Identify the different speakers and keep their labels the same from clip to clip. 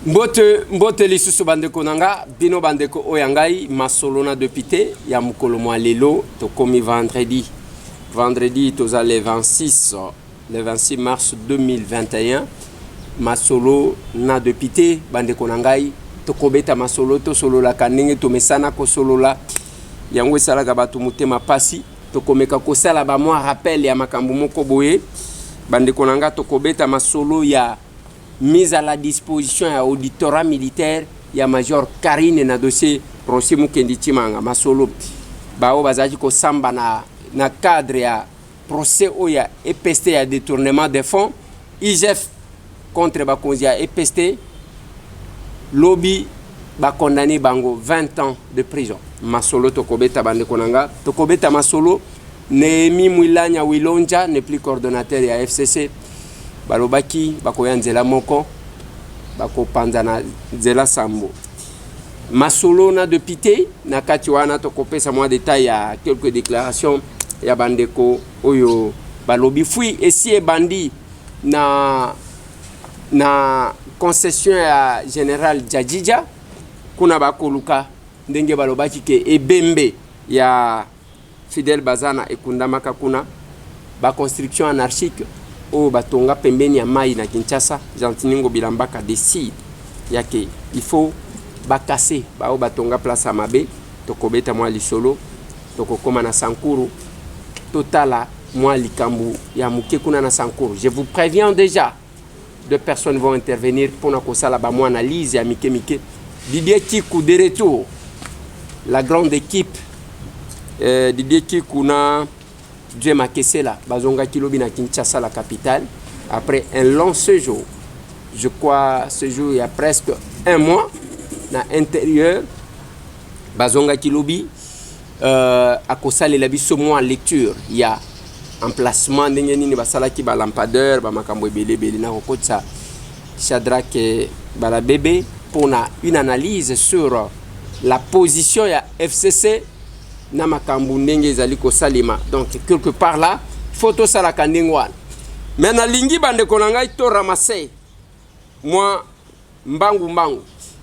Speaker 1: Mbote lisusu bandeko nanga bino bandeko oyangai masolona depuis ya mukolo mwa lelo to komi vendredi toza le 26 mars 2021 masolo na depuis bandeko nangai to kobeta masolo to solo la kanenge to mesana ko solo la yango esala ga batu mutema pasi to komeka ko sala ba mwa rappel ya makambo moko boye bandeko nanga to kobeta masolo ya mise à la disposition ya auditorat militaire ya major Karine na dossier procès Mukendi Chimanga masolo bao bazaji ko samba na cadre ya procès oya EPST ya détournement des fonds IGF contre bakonzi ya EPST lobby ba condamné bango 20 ans de prison masolo tokobeta bande konanga tokobeta masolo Nehemi Mwilanya Wilonja n'est plus coordonnateur ya FCC balobaki bakoya nzela moko bako panzana nzela sambo masolo na depuis na kati wana tokopesa mwa détail ya quelques déclarations ya bandeko oyo balobi fui esi bandi na concession ya général Jadjidja kuna bakoluka ndenge balobaki ke ebembe ya Fidel Bazana ekundamaka kuna ba construction anarchique o batonga pembeni ya mai na Kinshasa Jantiningo Bilambaka décide yake il faut bakase bao batonga place amabe tokobeta mwa lisolo tokokoma na Sankuru totala mwa likambu ya muke kuna na Sankuru. Je vous préviens déjà, deux personnes vont intervenir pour na kosala ba mwa analyse ya mike Didier Kikou de retour, la grande équipe Didier Kikou na Dieu Makesela bazonga kilobi na Kinshasa la capitale après un long séjour. Je crois séjour il y a presque un mois na intérieur bazonga kilobi a kosala la biso mois lecture il y a emplacement ndenge nini basala ki ba lampadaire ba makambo ebele na kokotsa Shadrack bala bébé pour une analyse sur la position ya FCC na makambo ndenge ezali ko salima. Donc quelque part là photo sala kandingwa mais na lingi bande konanga to ramasser moi mbangu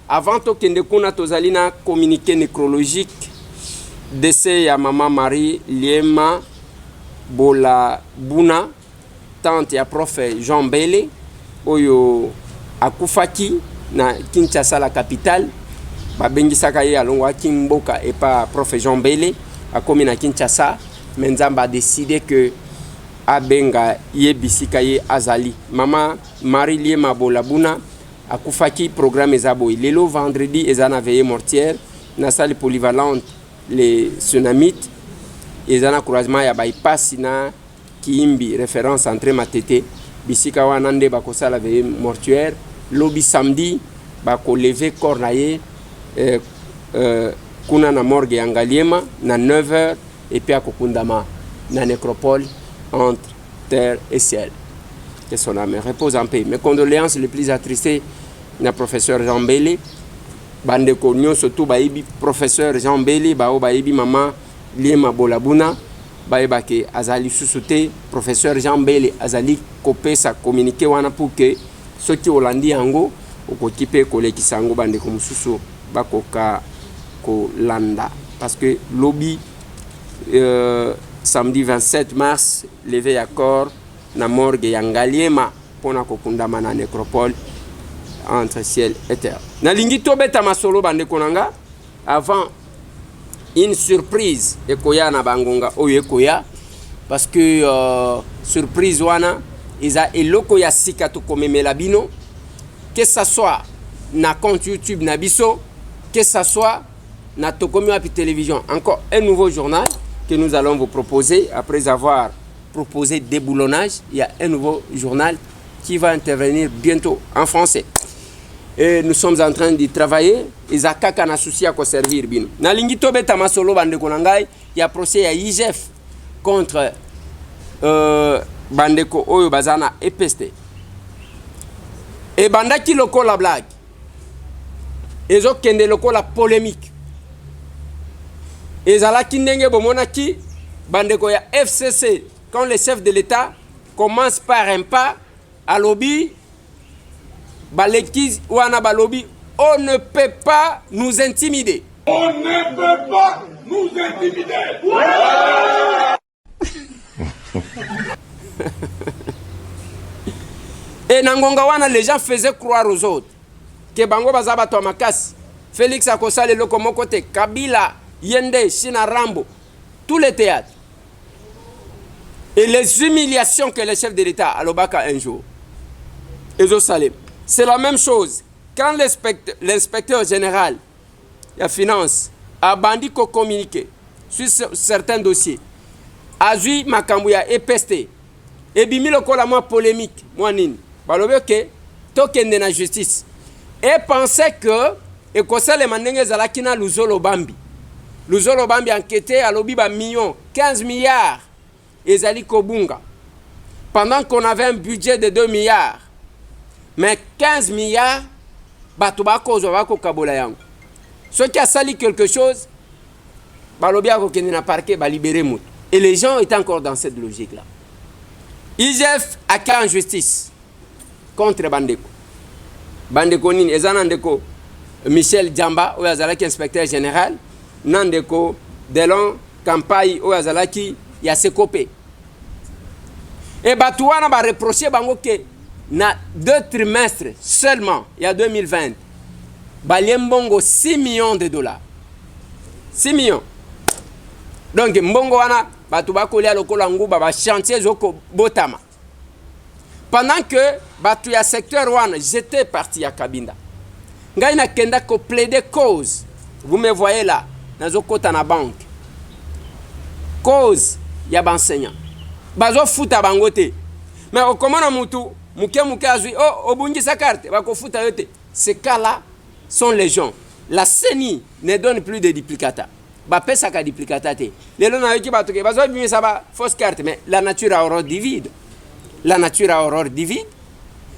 Speaker 1: avant to kende kuna tozali na communiqué nécrologique décès ya maman Marie Liema Bola Buna tante ya prof Jean Bele oyo akufaki na Kinshasa la capitale babengisaka ye alongwa kimboka et pas prof Jean Bele akomi na Kinshasa menzamba a décidé que abenga ye bisika ye azali maman Marie Liema Bola Buna akufaki programme ezabo lelo vendredi ezana veillée mortière na salle polyvalente les tsunamites ezana couragement ya bypass na Kiimbi référence entre Matete bisika wana nde bakosala veillée mortuaire lobby samedi bako lever corps na ye kuna na morgue ya Ngaliema na 9h et puis akokundama na nécropole entre terre et ciel. Que son âme repose en paix. Mes condoléances les plus attristées na professeur Jean Bele bande ko nyonso to bayibi professeur Jean Bele bao bayibi maman Liema Bola Buna bayeba ke azali susute professeur Jean Bele azali kopesa communiqué wana pour que ceux qui olandi yango okokipe kolekisa yango bande ko mususu bakoka ko landa parce que lobby samedi 27 mars levé à corps na morgue ya Ngaliema pona kokundama na nécropole entre ciel et terre. Na lingi tobeta masolo bande konanga avant une surprise ekoya na bangonga oyo ekoya parce que surprise wana eza eloko ya sika to komemela bino que ça soit na compte YouTube na biso que ça soit na tokomi wapi télévision. Encore un nouveau journal que nous allons vous proposer après avoir proposé déboulonnage. Il y a un nouveau journal qui va intervenir bientôt en français. Et nous sommes en train d'y travailler. Isaka kana souci à servir bino. Na lingi tobeta masolo bande konangai, il y a procès à IGF contre bandeko oyo bazana EPST. Et bandaki loko la blague. Ezo kende loko la polémique. Ezala kindenge bomonaki bandeko ya FCC quand le chef de l'État commence par un pas à lobby baleki wana balobi on ne peut pas nous intimider.
Speaker 2: On ne peut pas nous intimider.
Speaker 1: Et nangonga wana les gens faisaient croire aux autres que bango bazaba to makasi. Félix akosale loko mokote, Kabila, Yende, Shina Rambo, tous les théâtres. Et les humiliations que le chef de l'État a l'Obaka un jour. C'est la même chose. Quand l'inspecteur général de la finance a bandit qu'on communiqué sur certains dossiers, a vu Makambouya et pesté, et bimi le la moi polémique, moi nini, balobe que token de la justice, et pensait que et que ça les mandenge zalakina Luzolo Bambi enquêté à l'obi ba millions, 15 milliards, et zali kobunga, pendant qu'on avait un budget de 2 milliards, mais 15 milliards, batubako zobako kabola yango. Ceux qui a sali quelque chose, balobia ko kende na parquet ba libérer mout. Et les gens étaient encore dans cette logique là. IGF a créé en justice contre Bandeko. Bandeko nini ezana ndeko Michel Djamba ou azalaki inspecteur général, nandeko Delon Campagne ou azalaki ya sekopé. Et batouana ba reprocher bango que na 2 trimestres seulement, il y a 2020, Baliembongo 6 millions de dollars. 6 millions. Donc, mbongo wana, batu bakolia lokola nguba ba chantier zoko botama. Pendant que batu ya secteur wana, j'étais parti à Kabinda. Ngai na kenda ko plaider cause. Vous me voyez là, dans kota na banque. Cause ya enseignant. Bazo futa bangote. Mais comment na mutu muke azui oh obungi sa carte bako futa yote. Ces cas-là sont les gens. La CENI ne donne plus de duplicata. Bapé ça ka duplicata te. Les gens avec qui batoke bazo bimi ça ba fausse carte mais la nature a horreur divide. La nature a horreur divide.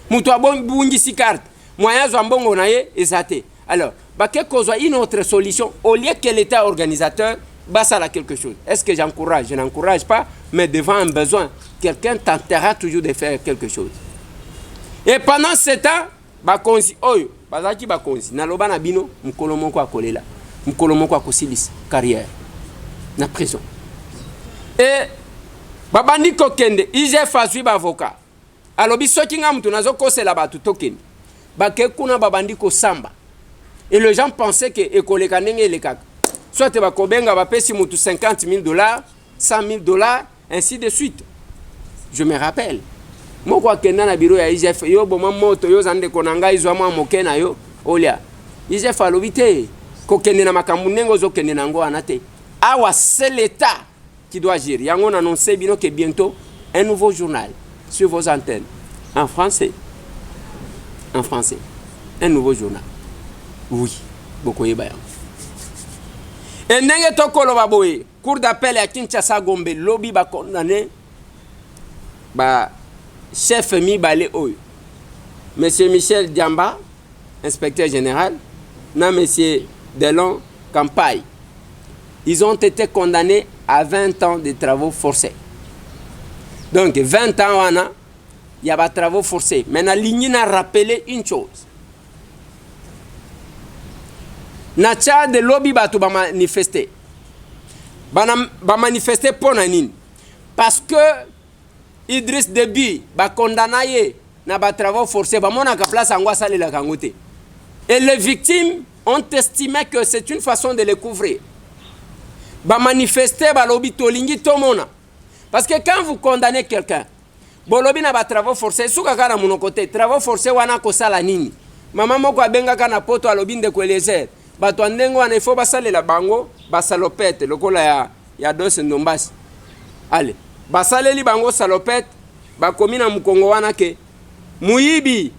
Speaker 1: Mutu abungi si carte. Moyen zo mbongo na ye ezate. Alors, baké kozwa une autre solution au lieu que l'État organisateur ça là quelque chose. Est-ce que j'encourage? Je n'encourage pas, mais devant un besoin, quelqu'un tentera toujours de faire quelque chose. Et pendant ce temps, bakonzi oyo, bazaki bakonzi, naloba na bino, mukolo moko akolela, mukolo moko akosilisa carrière na prison. Et babandi kokende, IGF azwi ba avocat. Alobi soki nga mutu nazo kosela batu tokende. Bake kuna babandi ko samba. Et les gens pensaient que ekoleka ndenge lekaka. Soit tu vas kobenga ba pesi mutu 50 000 $, 100 000 $, ainsi de suite. Je me rappelle. Moko akenda na biro ya IGF yo boma moto yo zande konanga izwa mwa mokena yo olia. IGF alobite ko kende na makambu nengo zo kende nango anate. Awa c'est l'État qui doit gérer. Yango on annonce bino que bientôt un nouveau journal sur vos antennes en français. En français. Un nouveau journal. Oui, beaucoup yeba yango. Et ndenge tokolo baboye, cour d'appel à Kinshasa Gombe, lobby ba condamné ba chef Mibale oyo. Monsieur Michel Djamba, inspecteur général, na monsieur Delon Campagne. Ils ont été condamnés à 20 ans de travaux forcés. Donc 20 ans il y a des travaux forcés. Maintenant l'Union a rappelé une chose. Na Tchad lobby batu ba manifester. Ba manifester pour nini? Parce que Idriss Déby ba condamné na ba travaux forcés ba mona ka place angwa sale la kangote. Et les victimes ont estimé que c'est une façon de les couvrir. Ba manifester ba lobby tolingi tomona. Parce que quand vous condamnez quelqu'un, bo lobby na ba travaux forcés suka kana mon côté, travaux forcés wana ko sala nini? Mama moko abenga kana poto alobi ndeko Eliezer. Bato ndengo wana ifo basalela bango basalopete lokola ya dos ndombasi. Allez, basaleli bango salopete bakomi na mukongo wana ke muyibi.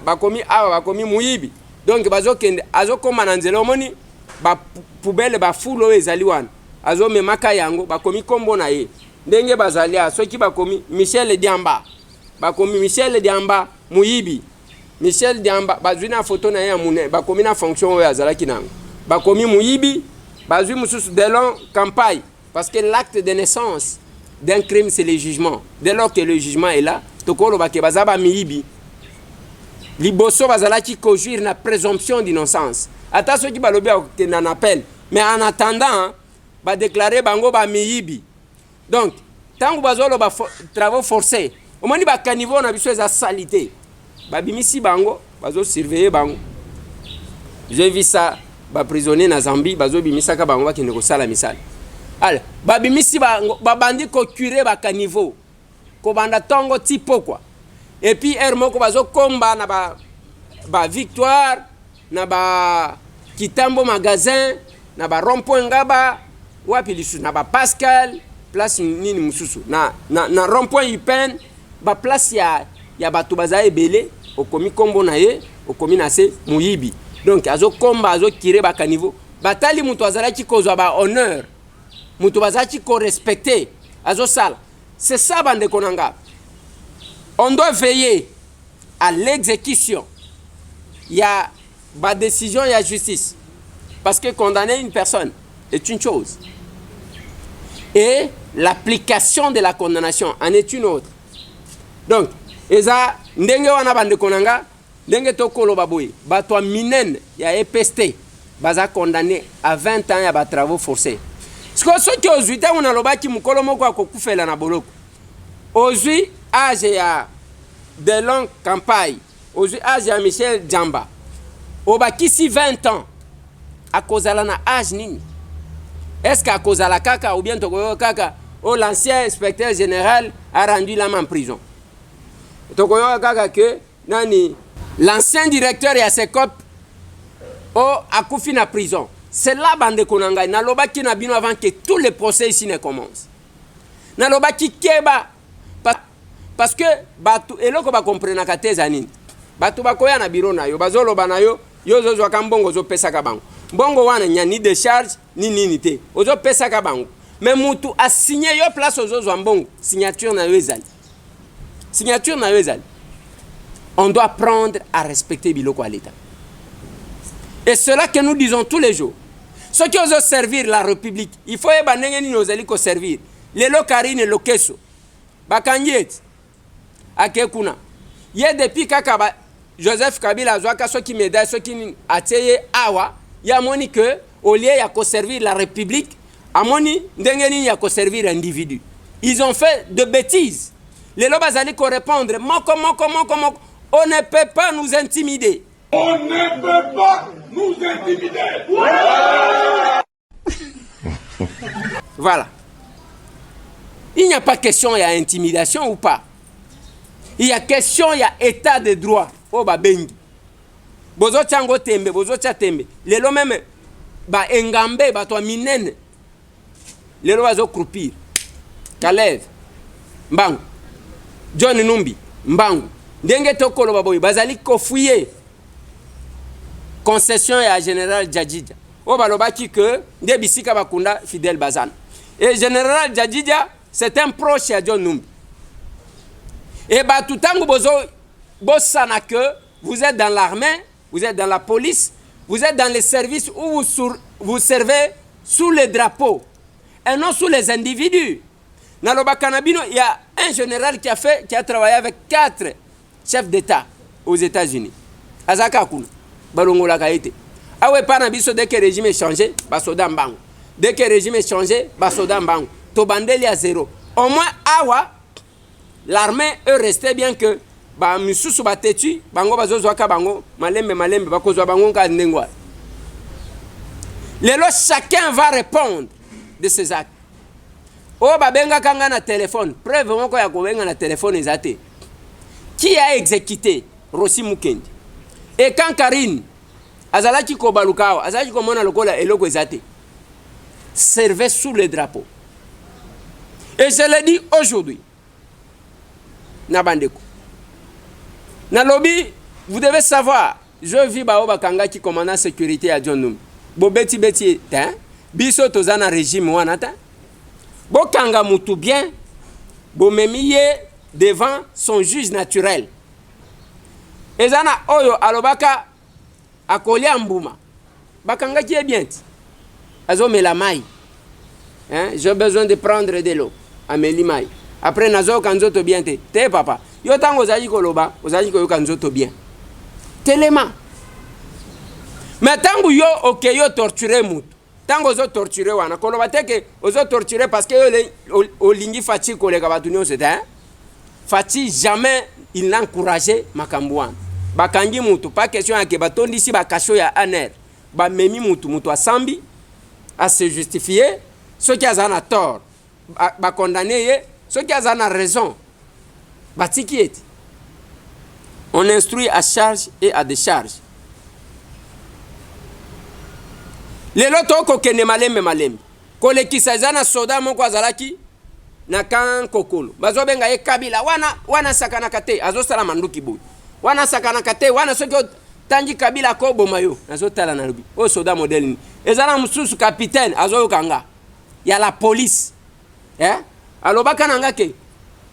Speaker 1: Bakomi awa bakomi muyibi. Donc bazokende azokoma na nzela omoni ba poubelle ba fulo ezali wana. Azo memaka yango bakomi kombo na ye. Ndenge bazalia soki bakomi Michel Diamba. Bakomi Michel Diamba muyibi. Michel Diamba bazwi na photo na ya mune bakomi na fonction oyo azalaki nango bakomi muyibi bazwi mususu Delon Campagne parce que l'acte de naissance d'un crime c'est le jugement. Dès lors que le jugement est là tokolo ba ke bazaba miyibi liboso bazalaki kojuire na présomption d'innocence ata soki balobi akokende en appel mais en attendant badéclare bango bamiyibi. Donc ntango bazoloba travaux forcés omoni bakaniveau na biso eza salité babimisi bango bazosurveille bango. J'ai vu ça baprisonnier na Zambie bazobimisaka bango bakende kosala misala. Alors babimisi bango babandi kokure bakaniveau kobanda tongo tipo quoi. Et puis moko bazokomba na ba Victoire na ba Kitambo magasin na ba rond-point Ngaba wapi lisu na ba Pascal place nini mususu na rond-point Upen ba place ya batu baza ebele okomi kombo na ye okomi na se muyibi. Donc azokomba azokire ba kaniveau batali mutu azalaki kozwa ba honneur mutu bazaki ko respecter azosala. C'est ça bande konanga. On doit veiller à l'exécution. Il y a la décision, il y a justice. Parce que condamner une personne est une chose. Et l'application de la condamnation en est une autre. Donc, eza ndenge wana bande konanga, ndenge tokolo baboy, batwa minen ya EPST, baza condamné à 20 ans ya ba travaux forcés. Ce qui aux 8 ans on a lobaki mukolo moko akokufela na boloko. Aujourd'hui, âge ya de longues campagnes, aujourd'hui, âge ya Michel Djamba, obakisi 20 ans, à cause de l'âge nini. Est-ce qu'à cause de la kaka ou bien tokoyo kaka, l'ancien inspecteur général a rendu l'âme en prison. Tokoyo kaka que nani l'ancien directeur ya Sekop a koufi na prison. C'est là bande konanga na lobaki na bino avant que tous les procès ici ne commencent. Na lobaki keba parce que batu eloko ba comprendre ka teza nini batu bakoya na biro na yo bazoloba na yo zozwa ka mbongo zo pesa ka bango mbongo wana nya ni décharge ni nini te ozo pesa ka bango mais mutu a signé yo place ozozwa mbongo signature na yo ezali on doit apprendre à respecter biloko à l'état et cela que nous disons tous les jours ceux qui osent servir la République il faut eba ndenge nini ozali ko servir lelo karine lokeso bakangiet akekuna ye depuis kaka ba Joseph Kabila azwaka soki médaille soki ateye awa ya moni que au lieu ya ko servir la République amoni ndenge nini ya ko servir individu. Ils ont fait de bêtises. Les lobes bazali ko répondre moko on ne peut pas nous intimider.
Speaker 2: On ne peut pas nous intimider.
Speaker 1: Voilà. Il n'y a pas question il y a intimidation ou pas. Il y a question, il y a état de droit. Oh ba bengi. Bozo chango tembe, bozo cha tembe. Lelo même ba engambe ba to minene. Lelo bazo croupir. Kalev. Mbangu. John Numbi. Mbangu. Ndenge tokolo baboy bazali kofuye. Concession ya général Djadjidja. Oh ba lobaki que nde bisika bakunda Fidel Bazana. Et général Djadjidja c'est un proche à John Numbi. Et bah tout temps que vous êtes dans l'armée, vous êtes dans la police, vous êtes dans les services où vous servez sous les drapeaux et non sous les individus. Dans le Bakanabino, il y a un général qui a travaillé avec 4 chefs d'État aux États-Unis. Azaka Kuna, Balongola Kaite. Ah ouais, pas nabiso dès que le régime est changé, Basoda Mbang. Dès que le régime est changé, Basoda Mbang. Tobandeli à 0. Au moins, awa. L'armée eux restait bien que ba misusu batetu bango bazozwa ka bango malembe bakozwa bango ka ndengwa. Lelo chacun va répondre de ses actes. O babenga kanga na téléphone, preuve moko ya kobenga na téléphone ezate. Qui a exécuté Rossi Mukendi? Et quand Karine azalaki ko balukao, azalaki ko mona lokola eloko ezate. Servait sous le drapeau. Et je le dis aujourd'hui. Nabandeko. Nalobi, vous devez savoir, je vis Baoba Kanga qui commande la sécurité à John Numbi. Bo beti, hein? Biso tozana régime wanata. Bo Kanga mutu bien, bo memiye devant son juge naturel. Ezana oyo alobaka akolia mbuma. Bakanga qui est bien. Azo melamai. Hein? J'ai besoin de prendre de l'eau. Ameli mai. Après nazo kanzoto bien te papa yo tango ozali koloba ozali koyoka nzoto bien telema. Mais tangu yo ok yo torturer mutu. Tango ozo torturer wana koloba teke ozo torturer parce que olingi Fati koleka batu nyonso te. Fati jamais il n'a encouragé makambo wana. Bakangi mutu pas question ya ke batondi si bakasho ya aner. Ba memi mutu asambi à se justifier, ceux qui ont un tort ba condamner, ceux qui ont a raison ba tiki. On instruit à charge et à décharge. Lelo toko kene malembe kolekisa zana soda moko azalaki na kan kokolo bazo benga ye Kabila wana sakana kate azo sala manduki boy wana sakana kate wana soki tangi Kabila ko bomayo nazo tala na lobi o soda model ni ezana mususu capitaine azo kanga ya la police alobaka nanga ke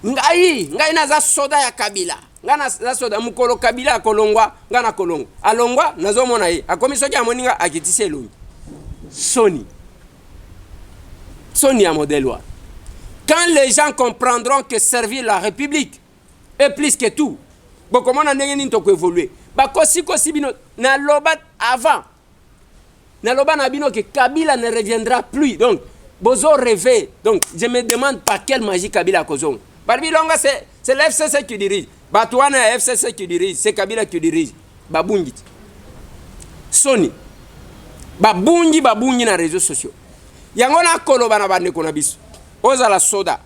Speaker 1: ngai naza soda ya Kabila ngana za soda mukolo Kabila kolongwa ngana kolongwa alongwa nazo mona ye akomi soki amoninga akitise longi Sony à modèle. Quand les gens comprendront que servir la République est plus que tout, bon, comment on a évolué? Kosi bino na lobat avant. Na lobat na bino que Kabila ne reviendra plus. Donc, bozo rêver. Donc, je me demande par quelle magie Kabila kozong. Barbilonga c'est l'FCC qui dirige. Batouana FCC qui dirige, c'est Kabila qui dirige. Babungit. Sony. Babungi na réseaux sociaux. Yangona koloba na bande kona biso. Ozala soda.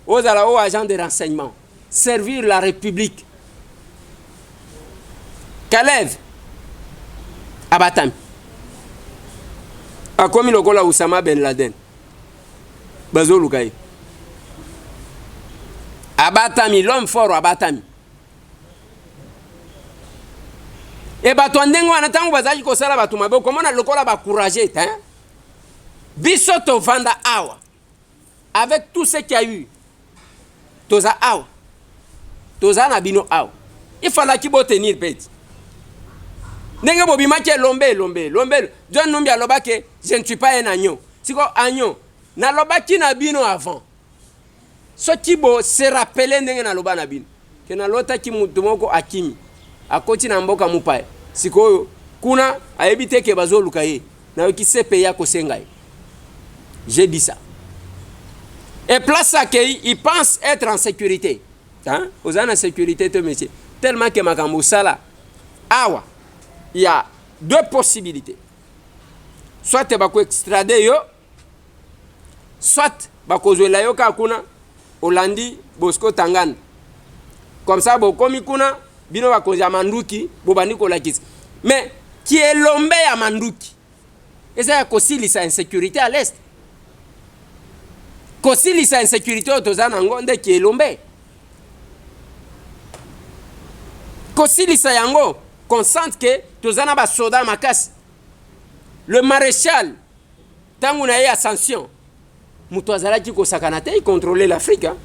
Speaker 1: Ozala o agent de renseignement. Servir la République. Kalev. Abatami. Akomi lokola Oussama Ben Laden. Bazo Lukai. Abatami, l'homme fort abatami. Et bato ndengo anatango bazaki ko sala bato mabe comment na lokola ba courager biso to vanda awa avec tout ce qu'il y a eu toza awa toza na bino awa il fallait ki bo tenir peti ndenge bo bimaki lombe John Numbi aloba ke je ne suis pas un agneau siko agneau na lobaki na bino avant so ki bo se rappeler ndenge na loba na bino ke na lota ki mutu moko akimi akoti na mboka mupaye sikoyo kuna aebite ke bazo lukaye na ki sepe ya kosenga. J'ai dit ça. Et place à qu'il il pense être en sécurité. Hein? Aux en sécurité te monsieur. Tellement que makambo sala awa il y a deux possibilités. Soit te bako extrader yo, soit bako zoela yo ka kuna Olandi Bosco Tangana. Comme ça bokomi kuna bino bakoza manduki bobani kolakisi. Mais qui est l'ombe ya manduki? Et ça kosili sa insécurité à l'est. Kosili sa insécurité otozana ngonde qui est l'ombe. Kosili sa yango consente que tozana ba soda makasi. Le maréchal tangu na ye ascension muto azalaki kosakana te contrôler l'Afrique. Hein?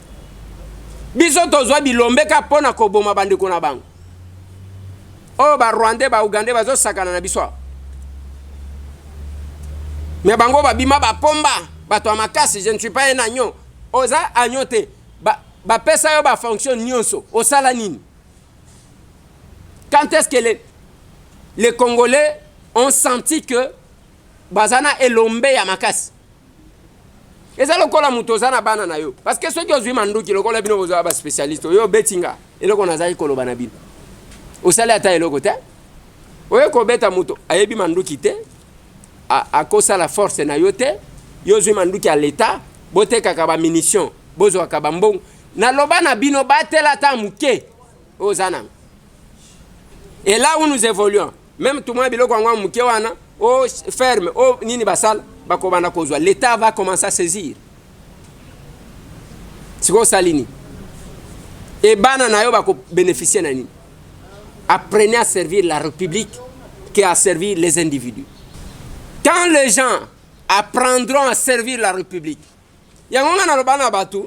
Speaker 1: Biso tozwa bilombe ka pona ko boma bandeko na bango. Oh ba Rwandais ba Ougandais bazo sakana na biso. Mais bango ba bima ba pomba bato makasi je ne suis pas un agneau. Oza agneau te ba pesa yo ba fonction nyonso osala nini? Quand est-ce que les Congolais ont senti que bazana elombe ya makasi? Eza lokola mutozana bana na yo parce que ceux qui ozwi manduki lokola bino bozo ba spécialiste yo betinga eloko nazali koloba na bino osala ata eloko te oyo ko beta muto ayebi manduki te a kosa la force na yo te yo zwi manduki à l'état boteka ka ba munition bozo ka ba mbongo na loba na bino batela ta muke ozana. Et là où nous évoluons même tout le monde biloko ngwa muke wana o ferme o nini basal bakobana kozwa l'état va commencer à saisir siko salini et bana na yo bako bénéficier na nini. Apprenez à servir la République qu'à servir les individus. Quand les gens apprendront à servir la République yangonga na lobana batu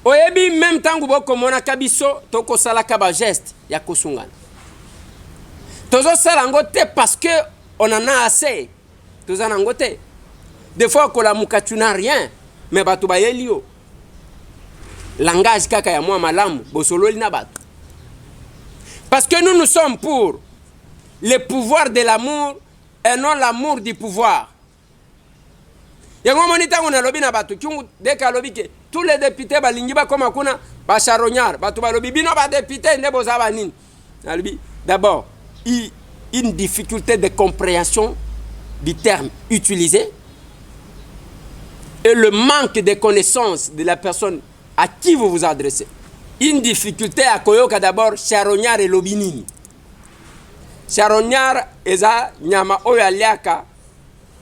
Speaker 1: oyebi même tangu boko mona kabiso toko sala ka ba geste ya kosungana tozo sala ngote parce que on en a assez. Tozana ngote. Des fois ko la mukatu na rien mais batu ba yelio. Langage kaka ya mwa malamu bosololi na batu. Parce que nous sommes pour le pouvoir de l'amour et non l'amour du pouvoir. Yango monita ngona lobi na batu kyungu deka lobi ke tous les députés balingi ba koma kuna ba charognard batu ba lobi bino ba député ndebo za ba nini. D'abord, une difficulté de compréhension du terme utilisé et le manque de connaissance de la personne à qui vous vous adressez. Une difficulté à koyoka d'abord charognard et lobi nini. Charognard eza nyama oyo aliaka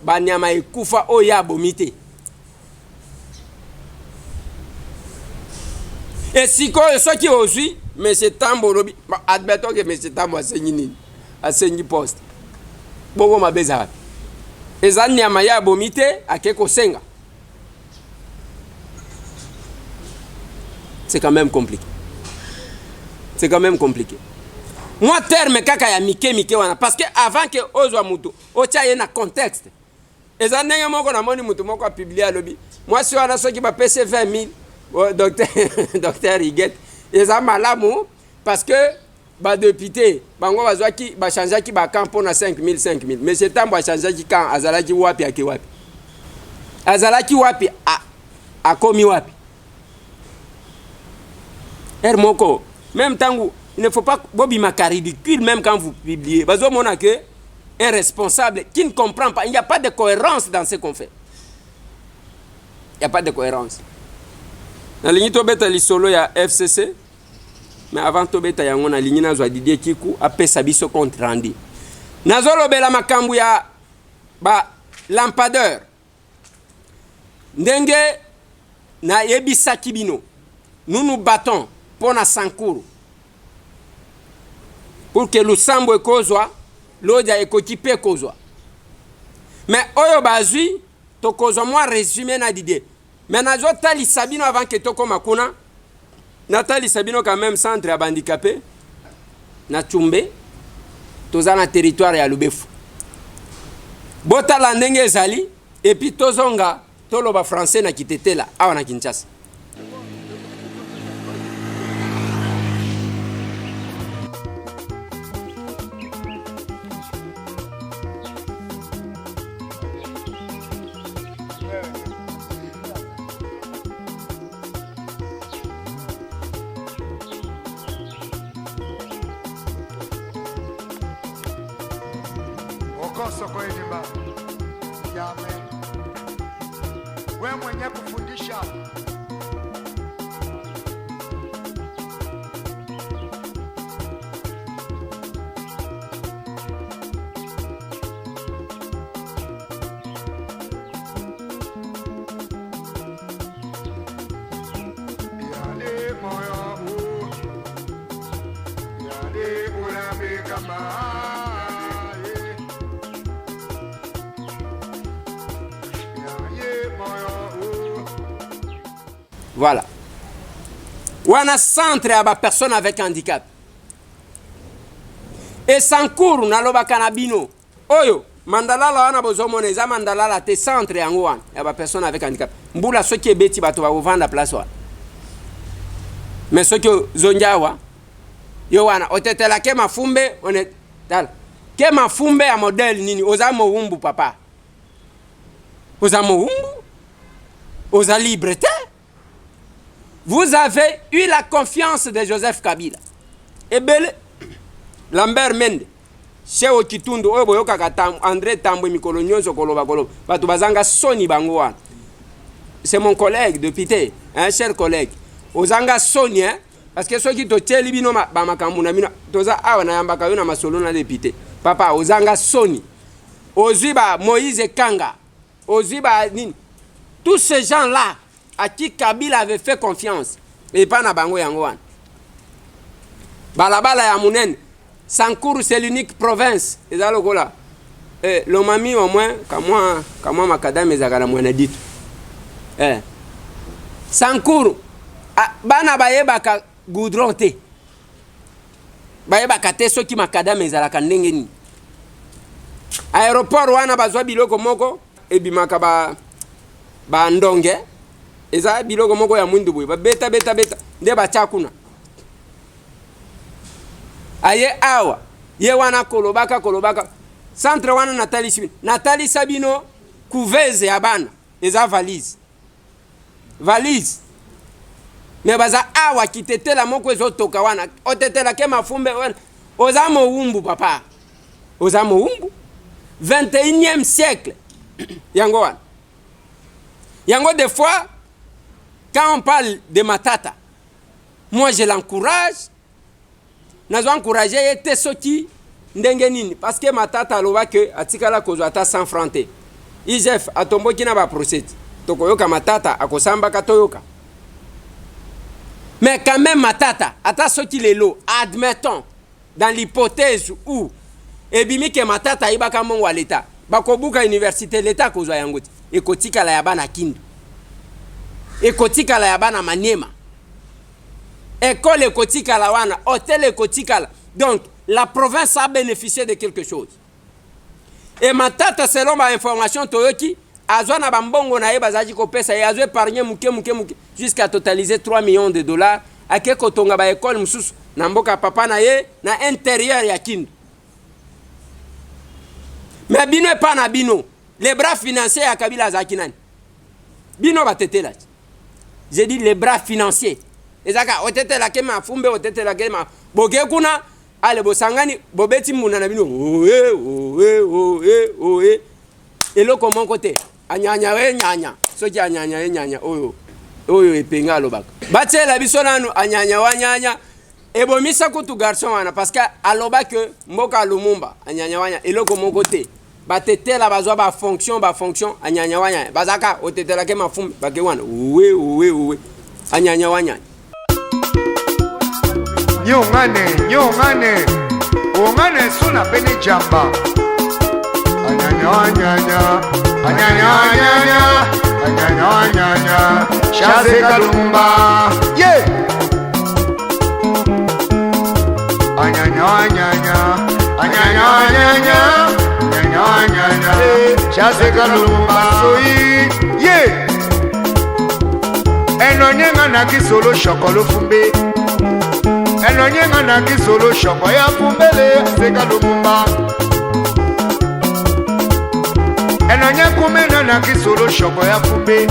Speaker 1: ba nyama ekufa oyo abomite. Et si quoi ce qui aussi mais c'est tambo lobi admettons que mais c'est tambo asenyi nini asenyi poste bongo mabeza eza nyama ya abomite akeko senga. C'est quand même compliqué. C'est quand même compliqué. Moi terme kaka ya mike wana parce que avant que ozwa mutu ocha yena contexte eza ndenge moko na moni mutu moko a publier lobi moi si wana soki ba pc 20 000 docteur Riget eza malamu parce que ba député bango bazwaki ba changeaki ba camp pour na 5 000 mais c'est tambo a changeaki camp azalaki wapi ake wapi azalaki wapi a komi wapi moko même tangu il ne faut pas bobi ma ridicule même quand vous publiez bazo mona que un responsable qui ne comprend pas, il n'y a pas de cohérence dans ce qu'on fait. Il n'y a pas de cohérence. Dans ligne tobeta lisolo ya FCC mais avant tobeta yango na ligne nazo Didier Kiku apesa biso compte rendu. Nazolo bela makambu ya ba lampadaire. Ndenge na yebisa kibino. Nous nous battons pour na Sankuru. Pour que le sambo ekozwa l'odia ekokipe kozwa. Mais oyo bazui to kozwa moi résumé na Didier. Mais nazo tali sabino avant que toko makuna. Natali sabino quand même centre ya handicapé na Tchumbe toza na territoire ya Lubefu. Botala ndenge ezali et puis tozonga toloba français na kitetela awa na Kinshasa.
Speaker 3: Soko enimba yame we mwenye kufundisha yale moyo yale ulabe kama
Speaker 1: Voilà. Wana centre à ba personne avec handicap. Et Sankuru na loba kanabino. Oyo, mandalala wana bozomone za mandalala te centre yango wana ya ba personne avec handicap. Mbula soki ebeti bato ba vendre place wana. Mais soki zonjawa yo wana otetela ke mafumbe onet dal. Ke mafumbe ya modèle nini ozamo wumbu papa. Ozamo wumbu. Oza liberté. Vous avez eu la confiance de Joseph Kabila. Et belle, Lambert Mende, Cheo Kitundu, Oboyo Kakatam, André Tambo Mikolonio, Sokoloba Koloba, Batubazanga Soni Bangoan. C'est mon collègue de Pité, un cher collègue. Ozanga Soni, hein, parce que ceux qui te tiennent libino, Bamakamuna, Toza Awana Yambakayuna Masolona de Pité. Papa, Ozanga Soni, Oziba Moïse Kanga, Oziba Nin, tous ces gens-là, à qui Kabila avait fait confiance et pas na bango yangoan. Balabala ya munen. Sankuru c'est l'unique province. Et là là. Eh le mami au moins comme moi makadam ezakala mwana ditu. Sankuru bana bayeba ka goudron te. Bayeba ka te soki makadam ezalaka ndenge ni. Aéroport wana bazwa biloko moko e bimaka ba ndonge. Eza biloko moko ya mwindu boye ba beta nde ba chakuna aye awa ye wana kolobaka centre wana Nathalie Sabino couveze ya bana eza valise me baza awa kitetela moko ezotoka wana otetela ke mafumbe wana oza mowumbu papa oza mowumbu 21e siècle yango wana yango des fois quand on parle de Matata moi je l'encourage nazo encourager yete soki ndenge nini parce que Matata aloba que atikala kozwa ata 100 francs te IGF atomboki na ba procès tokoyoka Matata akosamba katoyoka mais quand même Matata ata soki lelo admettons dans l'hypothèse où ebimi ke Matata ibaka mongo wa l'état bakobuka université l'état kozwa yango ti ekotika la yabana Kindu ekotika la yabana Maniema école ekotika la wana hôtel ekotika la donc la province a bénéficié de quelque chose et Matata selon ma information toyoki azwa na bambongo na ye bazaji ko pesa ye azwe épargner muke jusqu'à totaliser 3 millions de dollars ake kotonga ba école mususu na mboka papa na ye na intérieur ya Kindu. Mais bino e pas na bino les bras financiers ya Kabila zaki nani bino batetela j'ai dit les bras financiers ezaka otetela ke mafumbe otetela ke ma boke kuna ale bosangani bobeti muna na bino oe eloko mon côté anyanya we nyanya soki anyanya we nyanya oyo epenga lobaka batela biso nanu anyanya wa nyanya ebomisa kutu garçon wana parce que aloba que mboka Lumumba anyanya wanya eloko mon côté batetela bazwa ba fonction anyanya wanya bazaka otetela ke mafumbi bake wana owe anyanya wanya
Speaker 3: nyongane ongane suna pene jamba anyanya Chasse Kalumba yeah Chasse Kalumba soyi yeah enonyenga na kisolo shokolo fumbe enonyenga na kisolo shoko ya fumbele Chasse Kalumba enonye kumena na kisolo shoko ya fumbe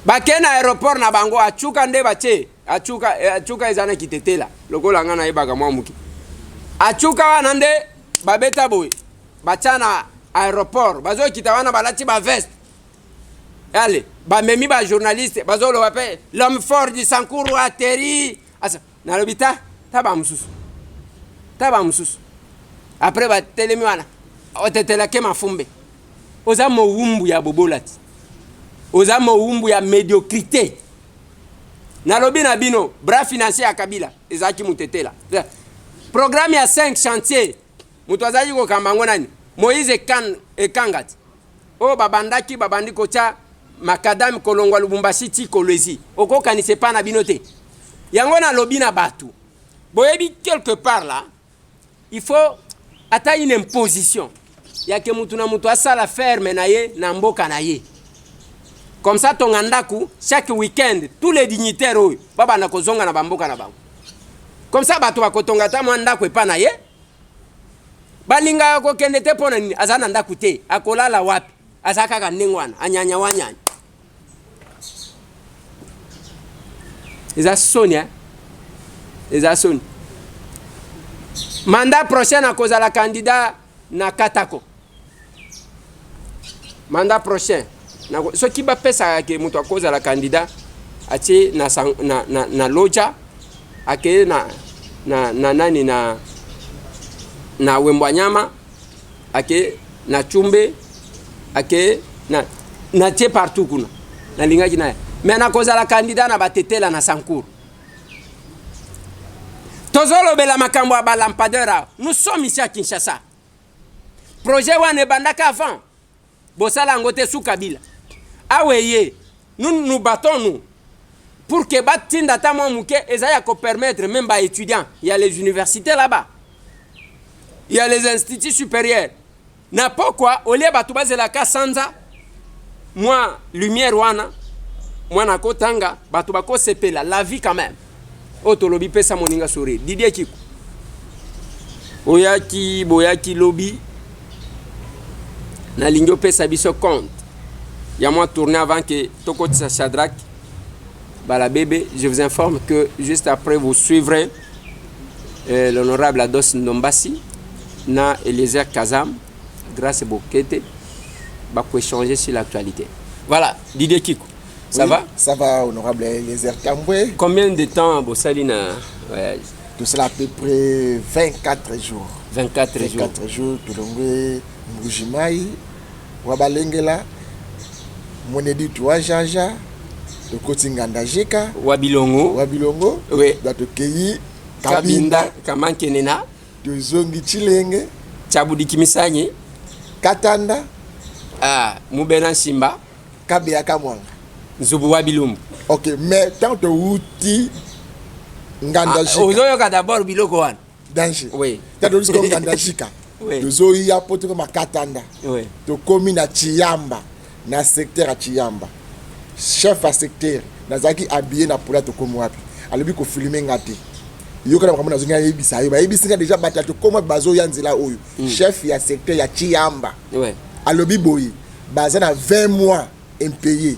Speaker 1: bakena aéroport na bango achuka nde bache achuka ezana kitetela lokola ngana yebaka mwa muki achuka wana nde babeta boy bachana aéroport bazo kitawana balati ba veste allez ba memi ba journaliste bazo lo wape l'homme fort du Sankuru atterri asa na lobita taba mususu après ba telemi wana otetela ke mafumbe oza mowumbu ya bobolati oza mowumbu ya médiocrité na lobi na bino bras financier ya Kabila ezaki mutetela programme ya 5 chantier mutu azali ko kambango nani Moïse Ekangati o babandi kocha makadam kolongwa Lubumbashi ti kolezi oko kanise pa na binote yango na lobi na batu boyebi quelque part là il faut ata une imposition ya ke mutu na mutu asala ferme na ye na mboka na ye comme ça ton andaku chaque week-end tous les dignitaires oyo baba na kozonga na bamboka na bango comme ça batu bakotonga ta mandaku epa na ye balinga ko kende te pona nini azana ndaku te akolala wapi azaka ka ndengwana anyanya wanyanya eza Sonia eza Sonia mandat prochain à cause la candidat na Katako mandat prochain na so ki ba pesa ke mutu akoza la candidat ati na loja ake na nani na Wembwanyama ake na Chumbe ake na tie partout kuna na lingaji na mais na koza la candidat na batetela na Sankuru tozolo bela makambo ba lampadaire nous sommes ici à Kinshasa projet wane bandaka avant bosala ngote sous Kabila aweye nous battons nous pour que batinda ta momuke ezaya ko permettre même ba étudiants il y a les universités là-bas il y a les instituts supérieurs na pourquoi au lieu batu bazela ka sanza moi lumière wana mwana kotanga batu bako sepela la vie quand même otolobi pesa moninga sourire Didier Kiku oyaki boyaki lobby na lingio pesa biso compte ya moi tourner avant que tokotisa Shadrach Bala Bébé. Je vous informe que juste après vous suivrez l'honorable Ados Ndombasi na Eliezer Kazam grâce à Bokete pour échanger sur l'actualité. Voilà, Didier Kikou. Ça va?
Speaker 4: Ça va, honorable Eliezer Tamboué.
Speaker 1: Combien de temps Bossali na voyage?
Speaker 4: Tout cela à peu près 24 jours.
Speaker 1: 24 jours.
Speaker 4: 24 jours, Tulongwe, Mbujimai, Wabalengela, Monedi Touajaja, le Kotinganda Jeka, Wabilongo,
Speaker 1: oui.
Speaker 4: Keyi,
Speaker 1: Kabinda, Kamankenena,
Speaker 4: Tuzongi Chilenge,
Speaker 1: Chabudi Kimisanyi,
Speaker 4: Katanda,
Speaker 1: Mubena Simba,
Speaker 4: Kabeaka Mwanga.
Speaker 1: Nzubu Wabilum.
Speaker 4: Ok, mais tant que Wuti, Nganda Jeka.
Speaker 1: Ozoyoka d'abord biloko wan.
Speaker 4: Danger.
Speaker 1: Oui.
Speaker 4: Tant que Wuti Nganda Jeka.
Speaker 1: Oui.
Speaker 4: Tuzoyi ya poto kama Katanda.
Speaker 1: Oui.
Speaker 4: To komi na Chiyamba, na secteur à Chiyamba. Chef à secteur, nazaki habillé na poula to komo wapi. Alobi ko filmer ngati. Yoka na kamona zonga yebisa yo. Ba yebisa déjà bata to komo bazo ya nzela oyo. Chef ya secteur ya Chiyamba.
Speaker 1: Oui.
Speaker 4: Alobi boyi. Baza na 20 mois impayé.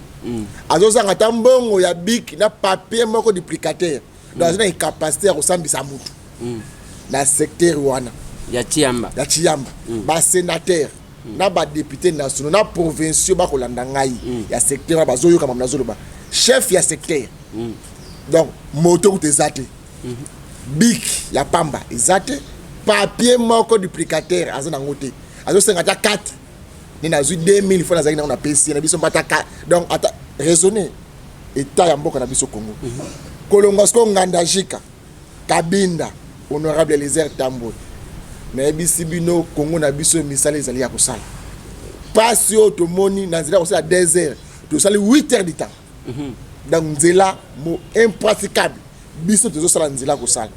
Speaker 4: Azozanga tambongo ya bik na papier moko duplicateur. Dans une incapacité à resambisa mutu. Na secteur wana.
Speaker 1: Ya Chiyamba.
Speaker 4: Ya Chiyamba. Ba sénateur. Na ba député national na provinciaux ba kolanda ngai ya secteur ba zoyo kama mnazolo ba chef ya secteur donc moto ko tezate bik ya pamba ezate papier moko duplicateur azana ngote azo senga ta 4 ni na 2000 fois nazaki na PC na biso mbata donc ata raisonner état ya mboka na biso Congo kolongosko nganda jika Kabinda honorable Eliezer Tamboué na ebisi bino Congo na biso misala ezali ya kosala pasi o to moni na nzela kosala 2 heures to sali 8 heures de temps donc nzela mo impraticable biso tozo sala nzela kosala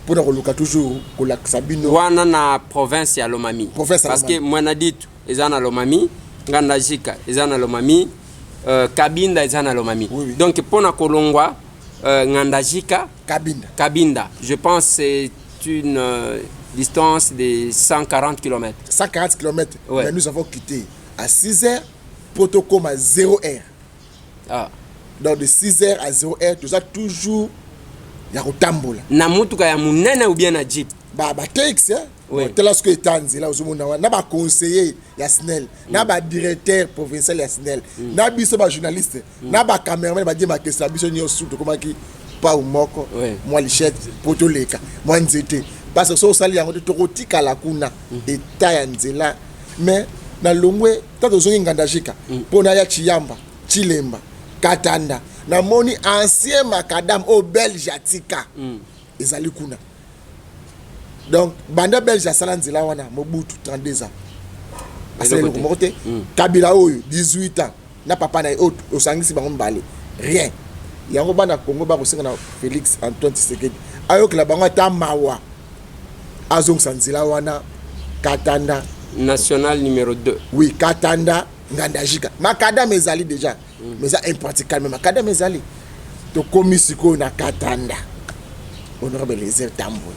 Speaker 4: pona koluka toujours kolakisa bino
Speaker 1: wana na province ya Lomami
Speaker 4: Province ya
Speaker 1: parce que
Speaker 4: Lomami.
Speaker 1: mwana ditu ezana Lomami nganda jika ezana Lomami Kabinda ezana Lomami
Speaker 4: Oui.
Speaker 1: donc pona kolongwa nganda jika Kabinda je pense c'est une distance de 140 km.
Speaker 4: 140 km.
Speaker 1: Ouais.
Speaker 4: Mais nous avons quitté à 6 heures protocole à 0 heure.
Speaker 1: Ah.
Speaker 4: Donc de 6 heures à 0 heure, tout ça toujours ya kotambola.
Speaker 1: Na mutuka ya munene ou bien na jeep?
Speaker 4: Ba taxi
Speaker 1: Oui.
Speaker 4: Tela ce que etanzi là ozomona wana na ba conseiller ya SNEL, na ba directeur provincial ya SNEL, na biso ba journaliste, na ba cameraman ba dima que ça biso nyo suto komaki pa umoko, moi lichette potoleka, moi nzete. Parce que so sali yango to kotika la kuna eta ya nzela mais na longwe tato zongi nganda jika pona ya Chiyamba, Chilemba, Katanda na moni ancien makadam au Belge atika ezali kuna. Donc banda Belge asala nzela wana Mobutu 32 ans. Asala le komote Kabila oyo 18 ans na papa na autre osangisi bango mbale rien. Yango bana Congo ba kosenga na Félix Antoine Tshisekedi ayoka la bango ta mawa azong sanzila wana Katanda
Speaker 1: national numéro 2.
Speaker 4: Oui, Katanda nganda jika makadam ezali déjà mais ça impraticable makadam ezali to komisiko na Katanda honorable Eliezer Tamboué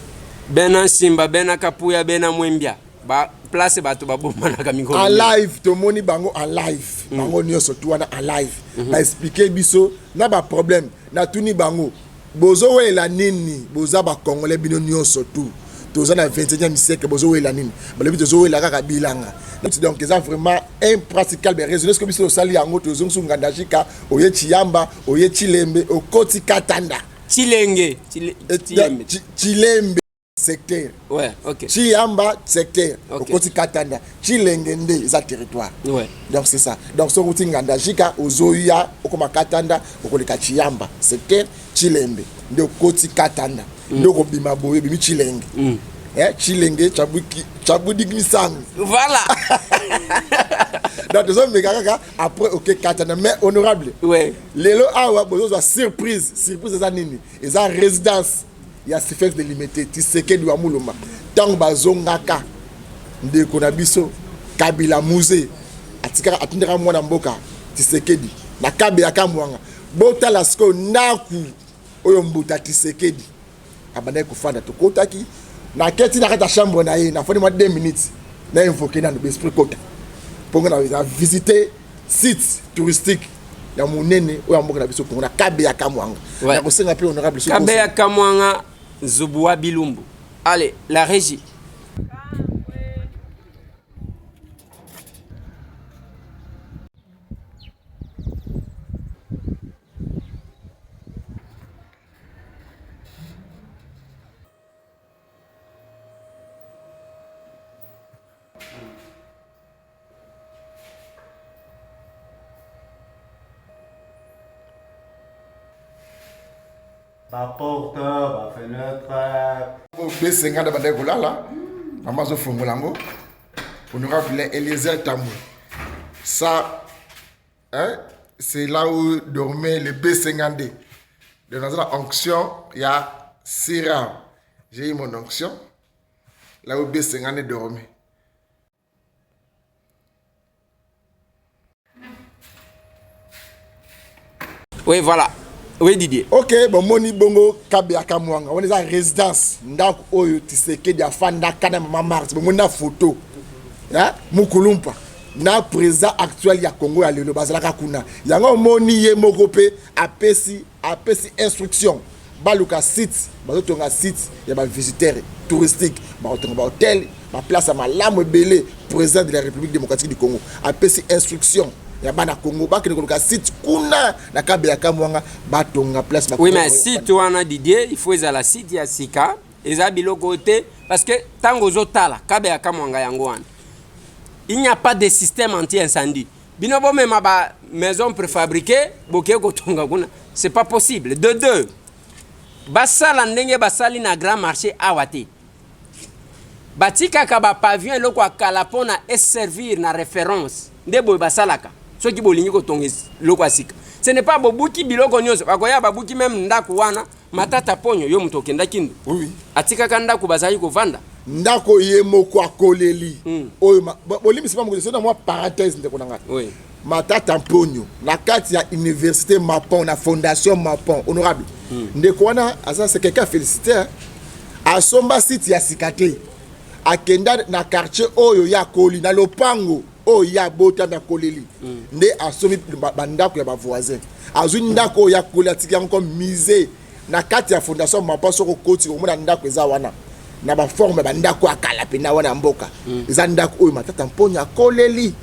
Speaker 1: Bena Simba bena Kapuya bena Mwembia ba place bato baboma na kamiko
Speaker 4: en live to moni bango en live bango nyoso tu wana en live ba expliquer biso na ba problème na tuni bango bozo wela nini boza ba congolais bino nyoso tu toza na 21e siècle bozo wela nini ba lebi tozo wela kaka bilanga donc c'est vraiment impraticable raisonner ce que biso sali yango tozo nganda jika oye Chiyamba oye Chilembe okoti Katanda
Speaker 1: Chilembe
Speaker 4: secteur.
Speaker 1: Ouais, ok.
Speaker 4: Chiyamba secteur.
Speaker 1: Okay.
Speaker 4: Okoti Katanda. Chilengende za territoire.
Speaker 1: Ouais.
Speaker 4: Donc c'est ça. Donc so kuti nganda jika ozoya okoma Katanda okoleka Chiyamba secteur Chilembe. Ndio okoti Katanda. Ndio kobima boye bimi Chilenge. Chilenge chabudi gnisang.
Speaker 1: Voilà.
Speaker 4: Donc nous kaka après OK Katanda mais honorable.
Speaker 1: Ouais.
Speaker 4: Lelo awa bozo surprise za nini? Eza résidence. Il y a ce fait de limiter Tshisekedi wa Mulumba tant bazongaka ndeko na biso Kabila Muze atika atindira mwana mboka Tshisekedi na Kabila kamwanga bota la sko naku oyo mbuta Tshisekedi abandai kufanda tokotaki na keti na kata chambre na ye na foni moi 2 minutes na invoquer na l'esprit kota pour na visiter site touristique ya monene oyo mboka na biso Congo na Kabeya Kamwanga na kosenga pe honorable
Speaker 1: Kabeya Kamwanga Zubua Bilumbu. Allez, la régie.
Speaker 5: La porte, la fenêtre.
Speaker 4: B50 bande kolala mama zo fongolango honorable Eliezer Tambou. Ça hein, c'est là où dormait le B50D. Dans la onction, il y a 6 rangs. J'ai eu mon onction là où B50D dormait.
Speaker 1: Oui, voilà. Oui, Didier.
Speaker 4: Ok, bon, moni bongo Kabeya Kamwanga. On est à résidence. Ndak oyo tiseke dia fanda kana mama Mars. Bon, na photo. Hein? Mukulumpa. Na président actuel ya Congo ya lelo bazalaka kuna. Yango moni ye mokope apesi instruction. Baluka site, bazotonga site ya ba visiteurs touristiques, bazotonga ba hôtel, ba place à malamu belé président de la République démocratique du Congo. Apesi instruction. Ya bana Congo ba kene koluka site kuna na Kabeya Kamwanga batonga place ba.
Speaker 1: Oui, mais site wana Didier, il faut la site ya sika, eza biloko côté parce que tango zotala Kabeya Kamwanga yango wana. Il n'y a pas de système anti-incendie. Binobo même ba maison préfabriquée, boké kotonga kuna, c'est pas possible. De deux. Basala ndenge basali na grand marché awate. Batika ka ba pavillon loko akala pona et servir na référence. Ndebo basalaka. Ce qui bolingi ko tongis loko asika. Ce n'est pas bobuki biloko nyonso. Bakoya babuki même ndaku wana matata ponyo yo muto kenda kindu.
Speaker 4: Oui.
Speaker 1: Atika kanda ku bazali ko vanda.
Speaker 4: Ndako ye moko akoleli. Oyo bolimi c'est pas mo na moi parenthèse ndeko nanga.
Speaker 1: Oui.
Speaker 4: Matata ponyo na kati ya université Mapon na fondation Mapon honorable. Ndeko wana asa c'est quelqu'un félicité. A somba site ya sikate. Akenda na quartier oyo ya koli na lopango oyo ya bota na koleli. Nde asomi bandako ya ba voisin. Azu ndako ya koli atiki encore misé na kati ya fondation Mapon soko koti ko mona ndako eza wana. Na ba forme ba ndako akala pe na wana mboka. Eza ndako oyo matata mponya akoleli.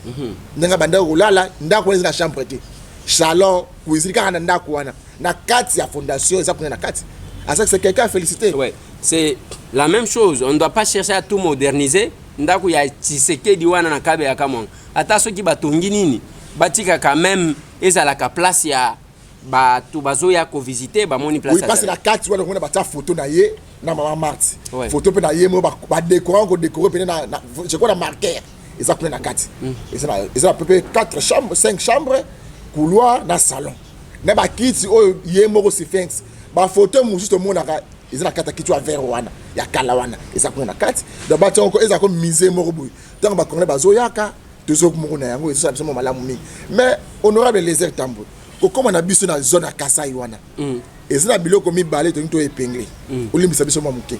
Speaker 4: Ndanga bandako kolala ndako eza na chambre te. Salon cuisine kana ndako wana. Na kati ya fondation eza kuna na kati. Asa c'est quelqu'un à féliciter.
Speaker 1: Ouais, c'est la même chose. On ne doit pas chercher à tout moderniser. Ndako ya Tshisekedi wana na Kabeya Kamwanga. Ata soki batongi nini, batika quand même ezala ka place ya ba tu bazo ya ko visiter ba moni place.
Speaker 4: Oui, parce que la carte wana on a bata photo na ye na mama Marti.
Speaker 1: Ouais.
Speaker 4: Photo pe na ye mo ba décorer ko décorer pe na je crois na marqueur. Eza kuna na carte. Eza à peu près 4 chambres, 5 chambres, couloir na salon. Na ba kiti o ye mo ko sphinx. Ba photo mu juste mo na eza na kata kitu a vert wana ya kala wana eza kuna na kati da bato ko eza ko misé mo boy tant ba kongle bazo yaka tozo mo na yango eza biso mo malamu mingi mais honorable Eliezer Tambou ko koma na biso na zone ya Kasai wana eza na biloko mibale to nto epingle olimbisa biso mo muke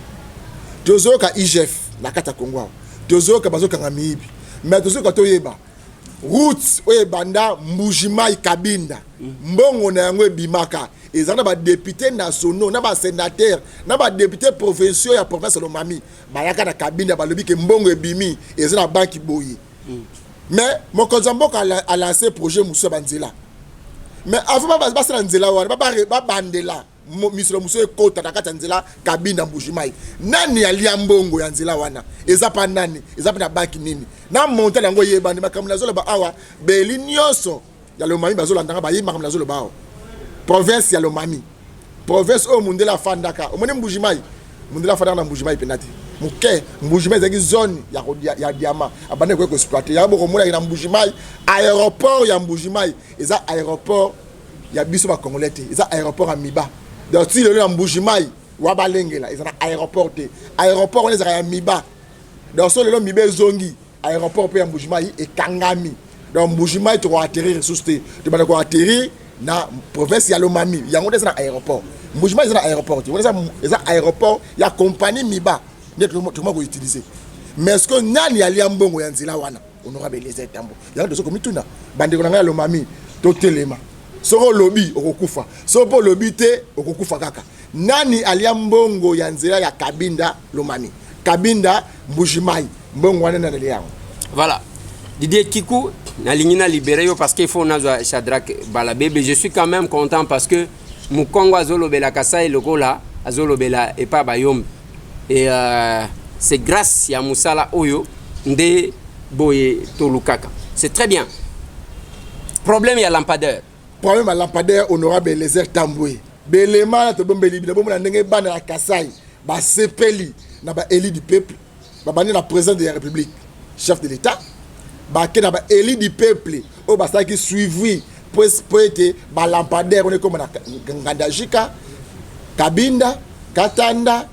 Speaker 4: tozo ka IGF na kata Kongo tozo ka bazo kanga mibi mais tozo ka toyeba route oye banda Mbujimai Kabinda mbongo na yango ebimaka ezana ba député nationaux na ba sénateur na ba député provinciaux ya province Lomami bayaka na Kabinda balobi ke mbongo ebimi ezana banki boyi mais mokonzi mboka a lancé projet Moussa Banzela mais avant ba sala nzela wana ba bandela misolo muso ekota na kata nzela Kabinda Mbujimai nani alia mbongo ya nzela wana eza pa nani eza pa na banki nini na monta yango yebandi makamna zolo ba awa beli nyonso ya Lomami bazolo ndanga ba yima makamna zolo ba awa province ya Lomami province o mundela fandaka omone Mbujimai mundela fandaka na Mbujimai penati muke Mbujimai zaki zone ya diamant abane ko exploiter ya boko mona na Mbujimai aéroport ya Mbujimai eza aéroport ya biso ba congolais te eza aéroport ya Miba donc si le na Mbujimai wa balengela eza na aéroport te aéroport on eza ya Miba donc so le Miba zongi aéroport pe ya Mbujimai e kangami donc Mbujimai to atterrir ressource te to bana ko atterrir na province ya Lomami yango eza na aéroport Mbujimai eza na aéroport te eza aéroport ya compagnie Miba tout le utiliser. Mais est-ce que nani ali ambongo ya nzela wana honorable les Tambo ya de soko mituna bande ko ngala lo mami to telema soko lobby okokufa soko lobby te okokufa kaka nani ali ambongo ya nzela ya Kabinda lo mami Kabinda Mbujimai mbongo wana na liango.
Speaker 1: Voilà. Didier Kikou na lingina libéré yo parce qu'il faut nazo Shadrack Balabebe. Je suis quand même content parce que Mukongo azolobela Kasai lokola azolobela et pas Bayom. Et c'est grâce à Moussala Oyo nde boye tolukaka. C'est très bien. Problème il y a lampadaire.
Speaker 4: Problème à lampadaire honorable les Tamboué. Belema to bombeli bi bomona ndenge bana na Kasai ba sepeli na ba élu du peuple ba bani na président de la République chef de l'État ba ke na ba élu du peuple o ba sa ki suivi pour être ba lampadaire on est comme na Ngandajika Kabinda Katanda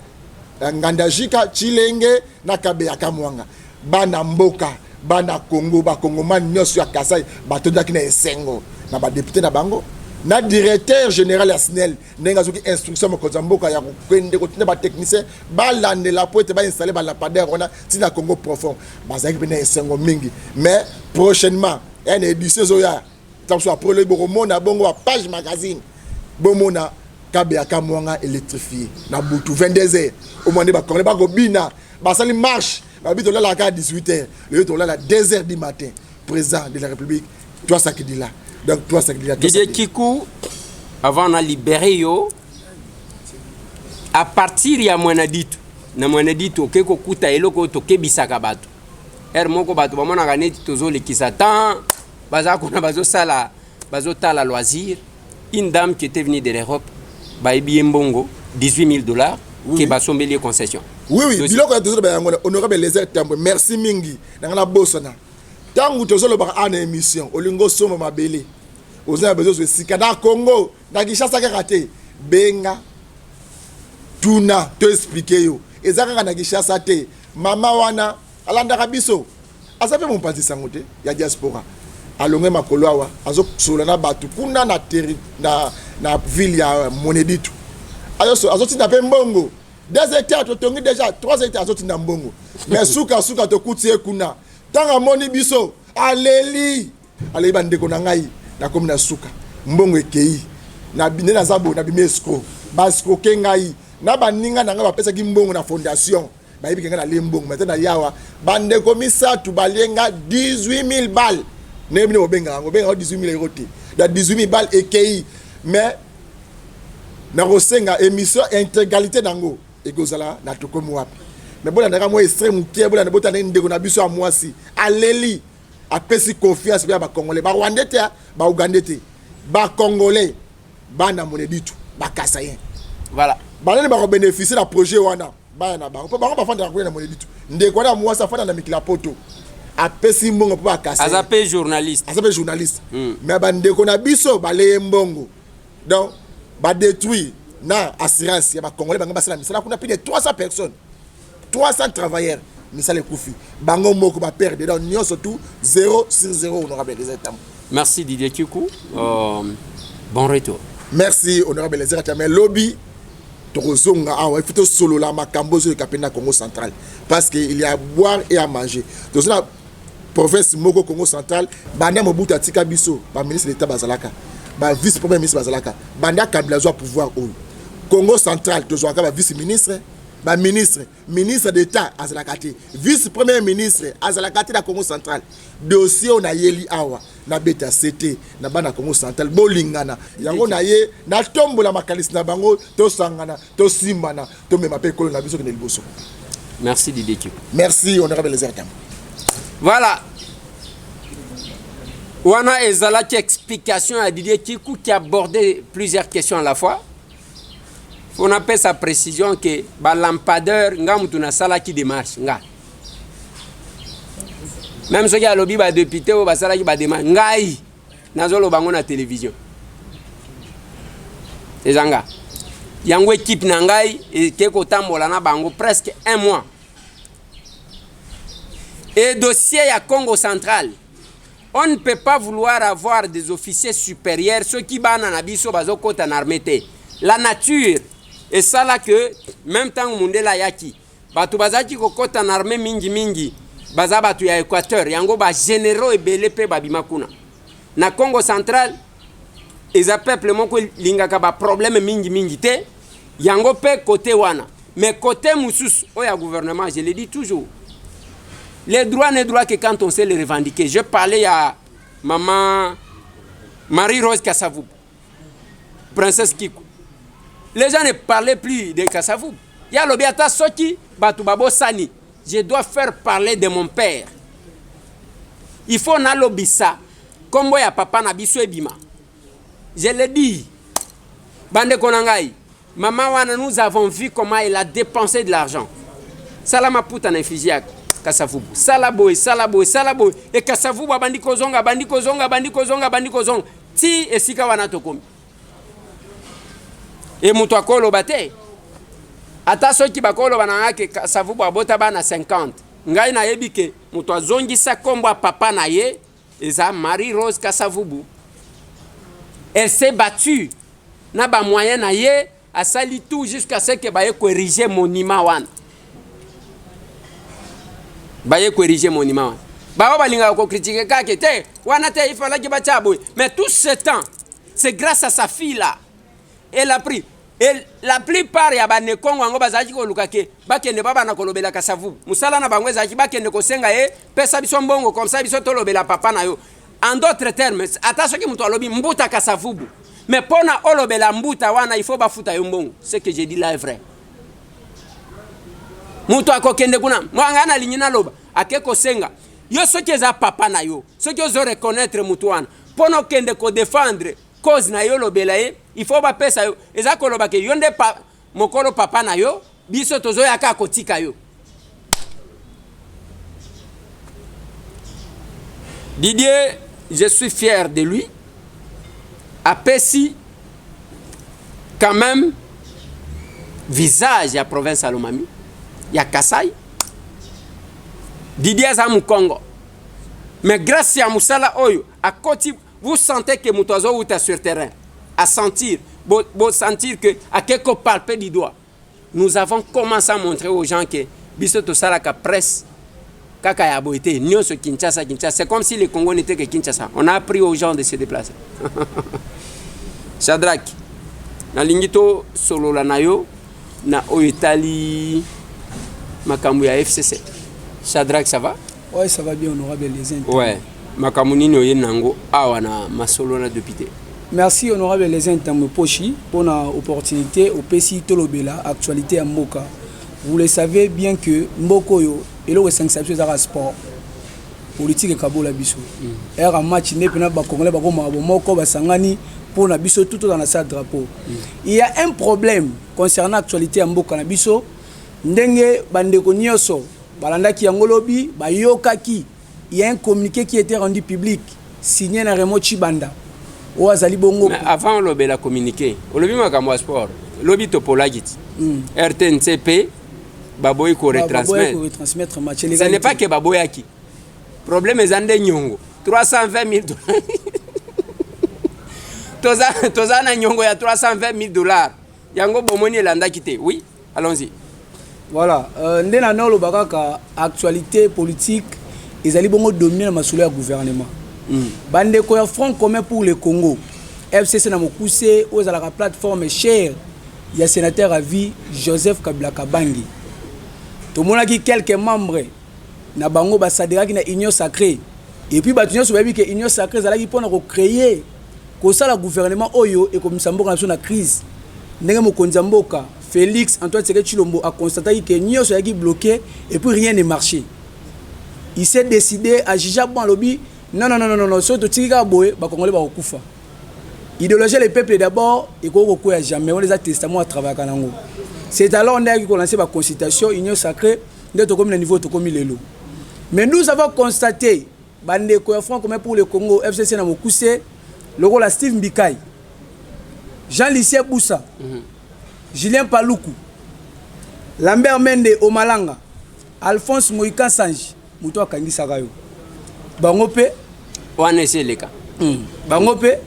Speaker 4: Ngandajika Chilenge na Kabeya Kamwanga bana mboka bana Congo ba Congomani nyoso ya Kasai ba tondaki na esengo na ba député na bango na directeur général ya SNEL nenga zoki instruction mokonza mboka ya kwende ko ba technicien ba lande la poete ba installer ba lampadaire on a tina Congo profond ba zaki bena esengo mingi mais prochainement une édition zoya tamso après le bomona bongo page magazine bomona Kabeya Kamwanga électrifié na butu 22h au moment ba corner ba go bina ba sali marche ba bito la à 18h le to la 2h du matin président de la République toi ça qui dit là. Donc toi ça qui dit là.
Speaker 1: Didier Kikou avant na libérer yo à partir ya mwanaditu na mwanaditu keko kuta eloko to kebisaka bato moko bato bamona kaneti tozo lekisa tant baza kuna bazo sala bazo tala loisir une dame qui était venue de l'Europe baibi mbongo $18,000 qui ba sombeli concession.
Speaker 4: Oui biloko ya tozo ba yango honorable les Tamboué merci mingi na ngana bosana tangu tozo lo ba en émission olingo somo mabele oza besoin de sikada Congo na Kinshasa ka raté benga tuna to expliquer yo ezaka na Kinshasa te mama wana alanda kabiso asape mon parti sangote ya diaspora alonge makolo awa azo sola na batu kuna na na ville ya Moneditu azo tina pe mbongo 2 hectares to tongi déjà 3 hectares azo tina mbongo mais suka to kutie kuna tanga moni biso aleli bande ko na ngai na komi na suka mbongo ekei na bine na zabo na bimesco basko kengai na baninga na nga bapesa ki mbongo na fondation ba yibi kenga na lembongo maintenant yawa bande komisa tu balenga 18,000 balles ne bine obenga ngo benga 18,000 euros te da 18,000 balles ekei mais na rosenga émission intégralité nango ekozala na tokomi wapi mais bona ndaka mo extrême tie bona bota ndeko na biso a mwasi aleli apesi confiance ba Congolais ba Rwandais te ba Ougandais te ba Congolais ba na Moneditu ba Kasayen
Speaker 1: voilà
Speaker 4: ba ba bénéficier la projet wana ba na ba ba fanda na Moneditu ndeko na mwasi afanda na mikila poto apesi mbongo pa Kasayen
Speaker 1: azape journaliste
Speaker 4: mais ba ndeko na biso ba le mbongo donc ba détruire na assurance ya ba Congolais ba ngaba sala misala kuna plus de 300 personnes 300 travailleurs misale kufi bango moko ba perdre donc nyo surtout 0/0 honorable les Tamboué.
Speaker 1: Merci Didier Kikou. Bon retour.
Speaker 4: Merci honorable les Tamboué. Lobby tozonga awa il faut solo la makambo zo kapena Congo central parce que il y a à boire et à manger. Donc la province moko Congo central banda Mobutu atika biso ba ministre d'état bazalaka ba vice premier ministre bazalaka banda Kabila zo pouvoir au Congo central tozwaka ba vice ministre ba ministre d'état azalakati vice premier ministre azalakati na Congo central dossier on a yeli awa na beta CT na bana Congo central bolingana yango na ye na tombola makalisi na bango to sangana to simbana to mema pe kolo na biso ke liboso.
Speaker 1: Merci Didier Kikou.
Speaker 4: Merci honorable les Tamboué.
Speaker 1: Voilà. Wana ezalaki explication à Didier Kikou qui abordait plusieurs questions à la fois. On appelle sa précision que ba lampadaire nga mutu na sala qui démarche nga même ceux qui a lobby ba député ou ba sala qui ba démarche ngai nazolo bango na télévision ezanga yango équipe na ngai et ke ko tambola na bango presque 1 mois et dossier à Congo central on ne peut pas vouloir avoir des officiers supérieurs ceux qui bana na biso bazokota na armée la nature. Et ça là que, même temps Mundela Yaki, batu bazaki kokota na armée mingi baza batu ya Équateur yango ba généraux ebele pe babima kuna na Congo central eza peuple moko lingaka ba problème mingi te yango pe côté wana mais côté mususu oya gouvernement je le dis toujours les droits ne droits que quand on sait les revendiquer. Je parlais à maman Marie-Rose Kassavou, princesse Kikou. Les gens ne parlaient plus de Kassavou. Il y a l'obiata Soki, Batubabo Sani. Je dois faire parler de mon père. Il faut na lobisa. Comme ya papa na biso ebima. Je le dis. Bande Konangai. Maman wana, nous avons vu comment elle a dépensé de l'argent. Salama puta na fijiak. Kasavubu salaboy e Kasavubu abandi kozonga ti esika wana tokomi e mutu akolo bate ata soki bakolo bananga ke Kasavubu abota bana 50 ngai na yebi ke mutu azongisa kombo papa na ye eza Marie-Rose Kasavubu. Elle s'est battue na ba moyen na ye asali tout jusqu'à ce que baye corriger monument wana baye corriger monument ba balinga ko critiquer kake te wana te il fallait que bachabo mais tout ce temps c'est grâce à sa fille là elle a pris et la plupart ya ba ne Kongo ngo bazaki ko lukake bakende baba na kolobela Kasavubu musala na bangwe zaki bakende ko senga pesa biso mbongo comme ça biso tolobela papa na yo en d'autres termes attention ki muto alobi mbuta Kasavubu mais pona olobela mbuta wana il faut bafuta yo mbongo ce que j'ai dit là est vrai. Mutu akokende kuna mwangana linyina loba akeko senga yo soki eza papa na yo soki ozo reconnaître mutu wana pono kende ko défendre cause na yo lobela ye il faut ba pesa yo eza ko loba ke yonde mokolo papa na yo biso tozo yaka kotika yo. Didier, je suis fier de lui. Apesi quand même visage ya province ya Lomami. Ya Kasai Didier Zamu Congo mais grâce à Moussala Oyo à côté vous sentez que Moutozo ou est sur terrain à sentir sentir que à quelque palper du doigt nous avons commencé à montrer aux gens que bisoto salaka presse kaka ya boité nyonso Kinshasa c'est comme si les Congo n'étaient que Kinshasa. On a appris aux gens de se déplacer. Shadrach na lingito solo la nayo na Oyetali Makamou ya FCC. Shadrach, ça va?
Speaker 6: Oui, ça va bien, honorable les intimes.
Speaker 1: Ouais. Makamou nini oyenango awana masolo na député.
Speaker 6: Merci honorable les intimes Pochi pour l'opportunité au PCI Tolobela, actualité à Mboka. Vous le savez bien que Mboko yo et le 5 sapeurs à sport politique et Kabola biso. Un match n'est pas ba Congolais ba goma Moko ba sangani pour na biso tout dans la salle drapeau. Il y a un problème concernant l'actualité à Mboka na biso. Ndenge bandeko nyoso balandaki yangolobi bayokaki il y a un communiqué qui était rendu public signé na Raymond Chibanda o azali bongo
Speaker 1: mais avant lobela communiqué olobi makamwa sport lobi topolagiti RTNCP baboy ko retransmettre
Speaker 6: match
Speaker 1: ce n'est pas que baboyaki problème ezande nyongo 320 000 $. toza na nyongo ya 320 000 $. Yango bomoni elandaki te. Oui, allons-y.
Speaker 6: Voilà, ndena nolo bakaka actualité politique ezali bongo dominer na masolo ya gouvernement. Bande ko ya Front commun pour le Congo. FCC na mokuse ozala ka plateforme chère ya sénateur à vie Joseph Kabila Kabangi. Tomonaki quelques membres na bango basaderaki na union sacrée. Et puis batunyo sobabi que union sacrée zalaki pona ko créer ko sala gouvernement oyo et comme samboka na crise. Ndenge mokonzi mboka Félix Antoine Tshisekedi Tshilombo a constaté que Nyo soyaki bloqué et puis rien ne marchait. Il s'est décidé à juger bon lobby. Non, surtout Tika Boé, bah Congolais va okufa. Idéologie les peuples d'abord et qu'on ne jamais on les a testaments à travailler à Kanango. C'est alors on a commencé la consultation union sacrée de comme le niveau de comme il est lourd. Mais nous avons constaté bande ko Front commun pour le Congo FCC na mokuse le rôle à Steve Mbikai, Jean-Lycée Boussa. Julien Paluku, Lambert Mende Omalanga, Alphonse Moïka Sanji, Mouto Kangi Sagayo. Bangope,
Speaker 1: Wanese Leka.
Speaker 6: Bangope,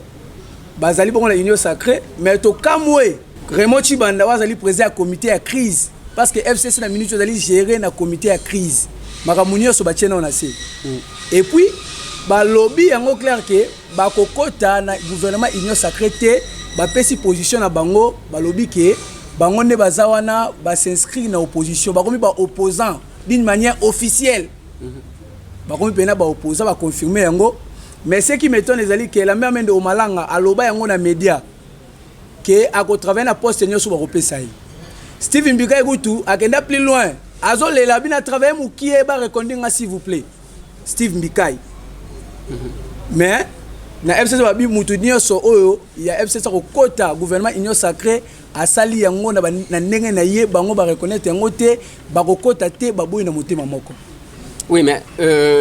Speaker 6: Bazali bon la union sacrée, mais to Kamwe, Raymond Chibanda Wazali président à comité à crise parce que FCC na minute allait gérer na comité à crise makamunio so batiena on a c'est et puis ba lobby yango clair que ba kokota na gouvernement union sacrée ba pesi position na bango ba lobby que bango ne bazawana ba s'inscrire na opposition ba komi ba opposant d'une manière officielle ba komi pena ba opposant ba confirmer yango. Mais ce qui m'étonne les que la même de Omalanga aloba yango na média que a ko travailler na poste nyo so ba kopesa yi Steve Mbika ekutu akenda plus loin azo le la bina travailler mu qui ba reconnaître s'il vous plaît Steve Mbika mais na FCC ba bi mutu nyoso oyo ya FCC ko kota gouvernement union sacrée asali yango na ndenge na ye bango ba reconnaître yango te ba ko kota te ba boyi na motema moko.
Speaker 1: Oui, mais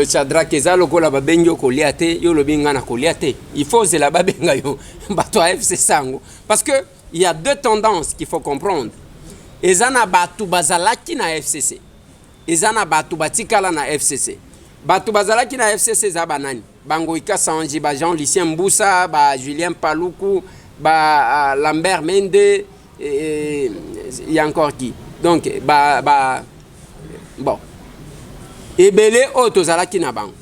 Speaker 1: Chadra Kezalo kola babengo koliate yo lobinga na koliate. Il faut c'est la babenga yo bato FC sango parce que il y a deux tendances qu'il faut comprendre. Ezana batu bazalaki na FCC. Ezana batu batikala na FCC. Batu bazalaki na FCC za banani. Bango Ika Sanji, ba Jean-Lucien Mboussa, ba Julien Paluku, ba Lambert Mende, il y a encore qui. Donc bon. Ebele otozalaki na bango.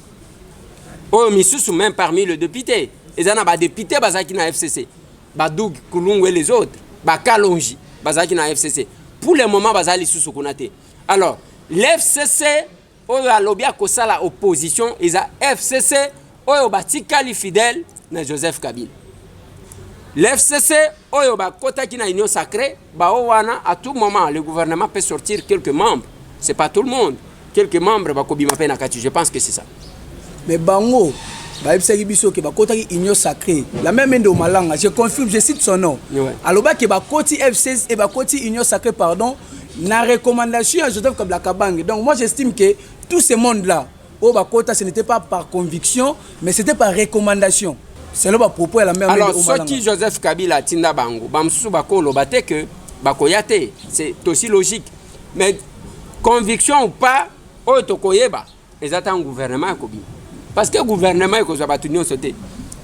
Speaker 1: Oh misusu même parmi les députés. Ezana ba député bazaki na FCC. Ba Doug Kulungu et les autres. Ba Kalonji bazaki na FCC. Pour le moment bazali susu kunate. Alors, l'FCC oyo alobia kosala opposition eza FCC oyo batikali fidèle na Joseph Kabila. L'FCC oyo bakotaki na union sacrée ba wana à tout moment le gouvernement peut sortir quelques membres. C'est pas tout le monde. Quelques membres bakobima pe na kati, je pense que c'est ça.
Speaker 6: Mais bango ba ebisaki biso ke bakotaki union sacrée la même ende Omalanga je confirme je cite son nom aloba ke bakoti FCC et bakoti union sacrée pardon na recommandation à Joseph Kabila Kabange. Donc moi j'estime que tout ce monde là au bakota ce n'était pas par conviction mais c'était par recommandation. C'est là propos la même.
Speaker 1: Alors ce qui Joseph Kabila tinda bango bamsusu bakolo bate que bakoyate c'est aussi logique mais conviction ou pas oyo tokoyeba ezata un gouvernement kobi parce que gouvernement ekozwa bato nyonso te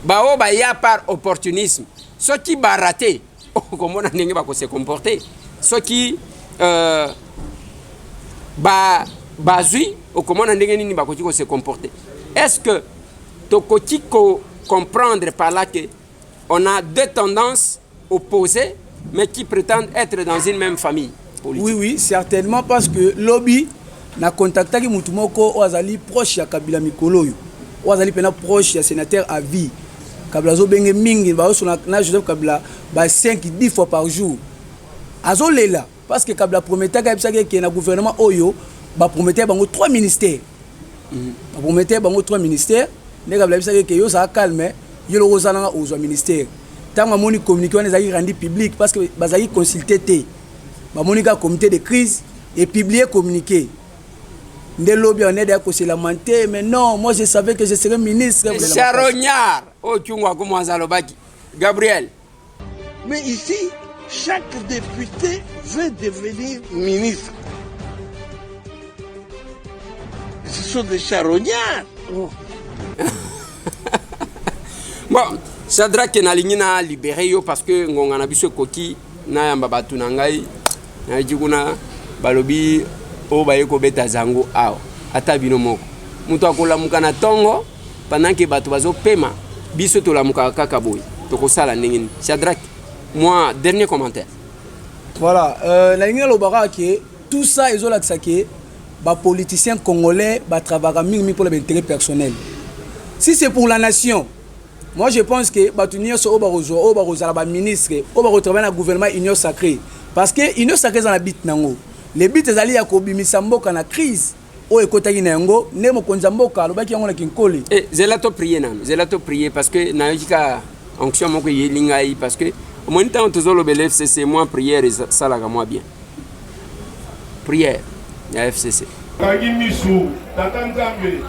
Speaker 1: bao ba ya par opportunisme ceux qui baraté komona ndenge bakose comporter ceux qui bazui komona ndenge nini bakoti ko se comporter. Est-ce que tokoti ko comprendre par là que on a deux tendances opposées mais qui prétendent être dans une même famille politique?
Speaker 6: Oui certainement parce que lobby na contactaki mutu moko ozali proche ya Kabila mikolo yo ozali pena proche ya sénateur à vie Kabila zo benge mingi ba so na Joseph Kabila ba 5-10 fois par jour azolela parce que Kabila promettait que na gouvernement oyo ba promettait bango 3 ministères ba promettait bango 3 ministères ne Kabila bisaka que yo ça calme yo lo ozalanga ozwa ministère tanga moni communiqué on ezali rendu public parce que bazali consulter té ba monika comité de crise et publier communiqué. Ndé lobby on est d'accord c'est lamenté mais non moi je savais que je serais ministre.
Speaker 1: Charognard au Tchungwa comme Azalobaki. Gabriel.
Speaker 7: Mais ici chaque député veut devenir ministre. Ce sont des charognards. Oh.
Speaker 1: Bon, Shadrack Nalingina libéré yo parce que ngongana biso koki na yamba batu na ngai na jikuna balobi o bayeko beta zango awa ata bino moko mutu akolamuka na tongo pendant que bato bazo pema biso tolamuka kaka boy tokosala ndenge. Shadrack, moi dernier commentaire.
Speaker 6: Voilà, la ligne lobara que tout ça ezolakisa que ba politiciens congolais ba travailler pour l'intérêt personnel. Si c'est pour la nation, moi je pense que batunio so obarozo obaroza ba ministre obarotravailler na gouvernement union sacrée parce que union sacrée dans la bit nango. Les bits ezali ya kobimisa mboka na crise o ekotaki na yango ne mokonza mboka alobaki yango na kinkoli.
Speaker 1: Zelato prier parce que na yika onction moko yelingai parce que au moins temps tozolo bel FCC moi prière ça la moi bien. Prière ya FCC.
Speaker 2: Kagi misu tata nzambe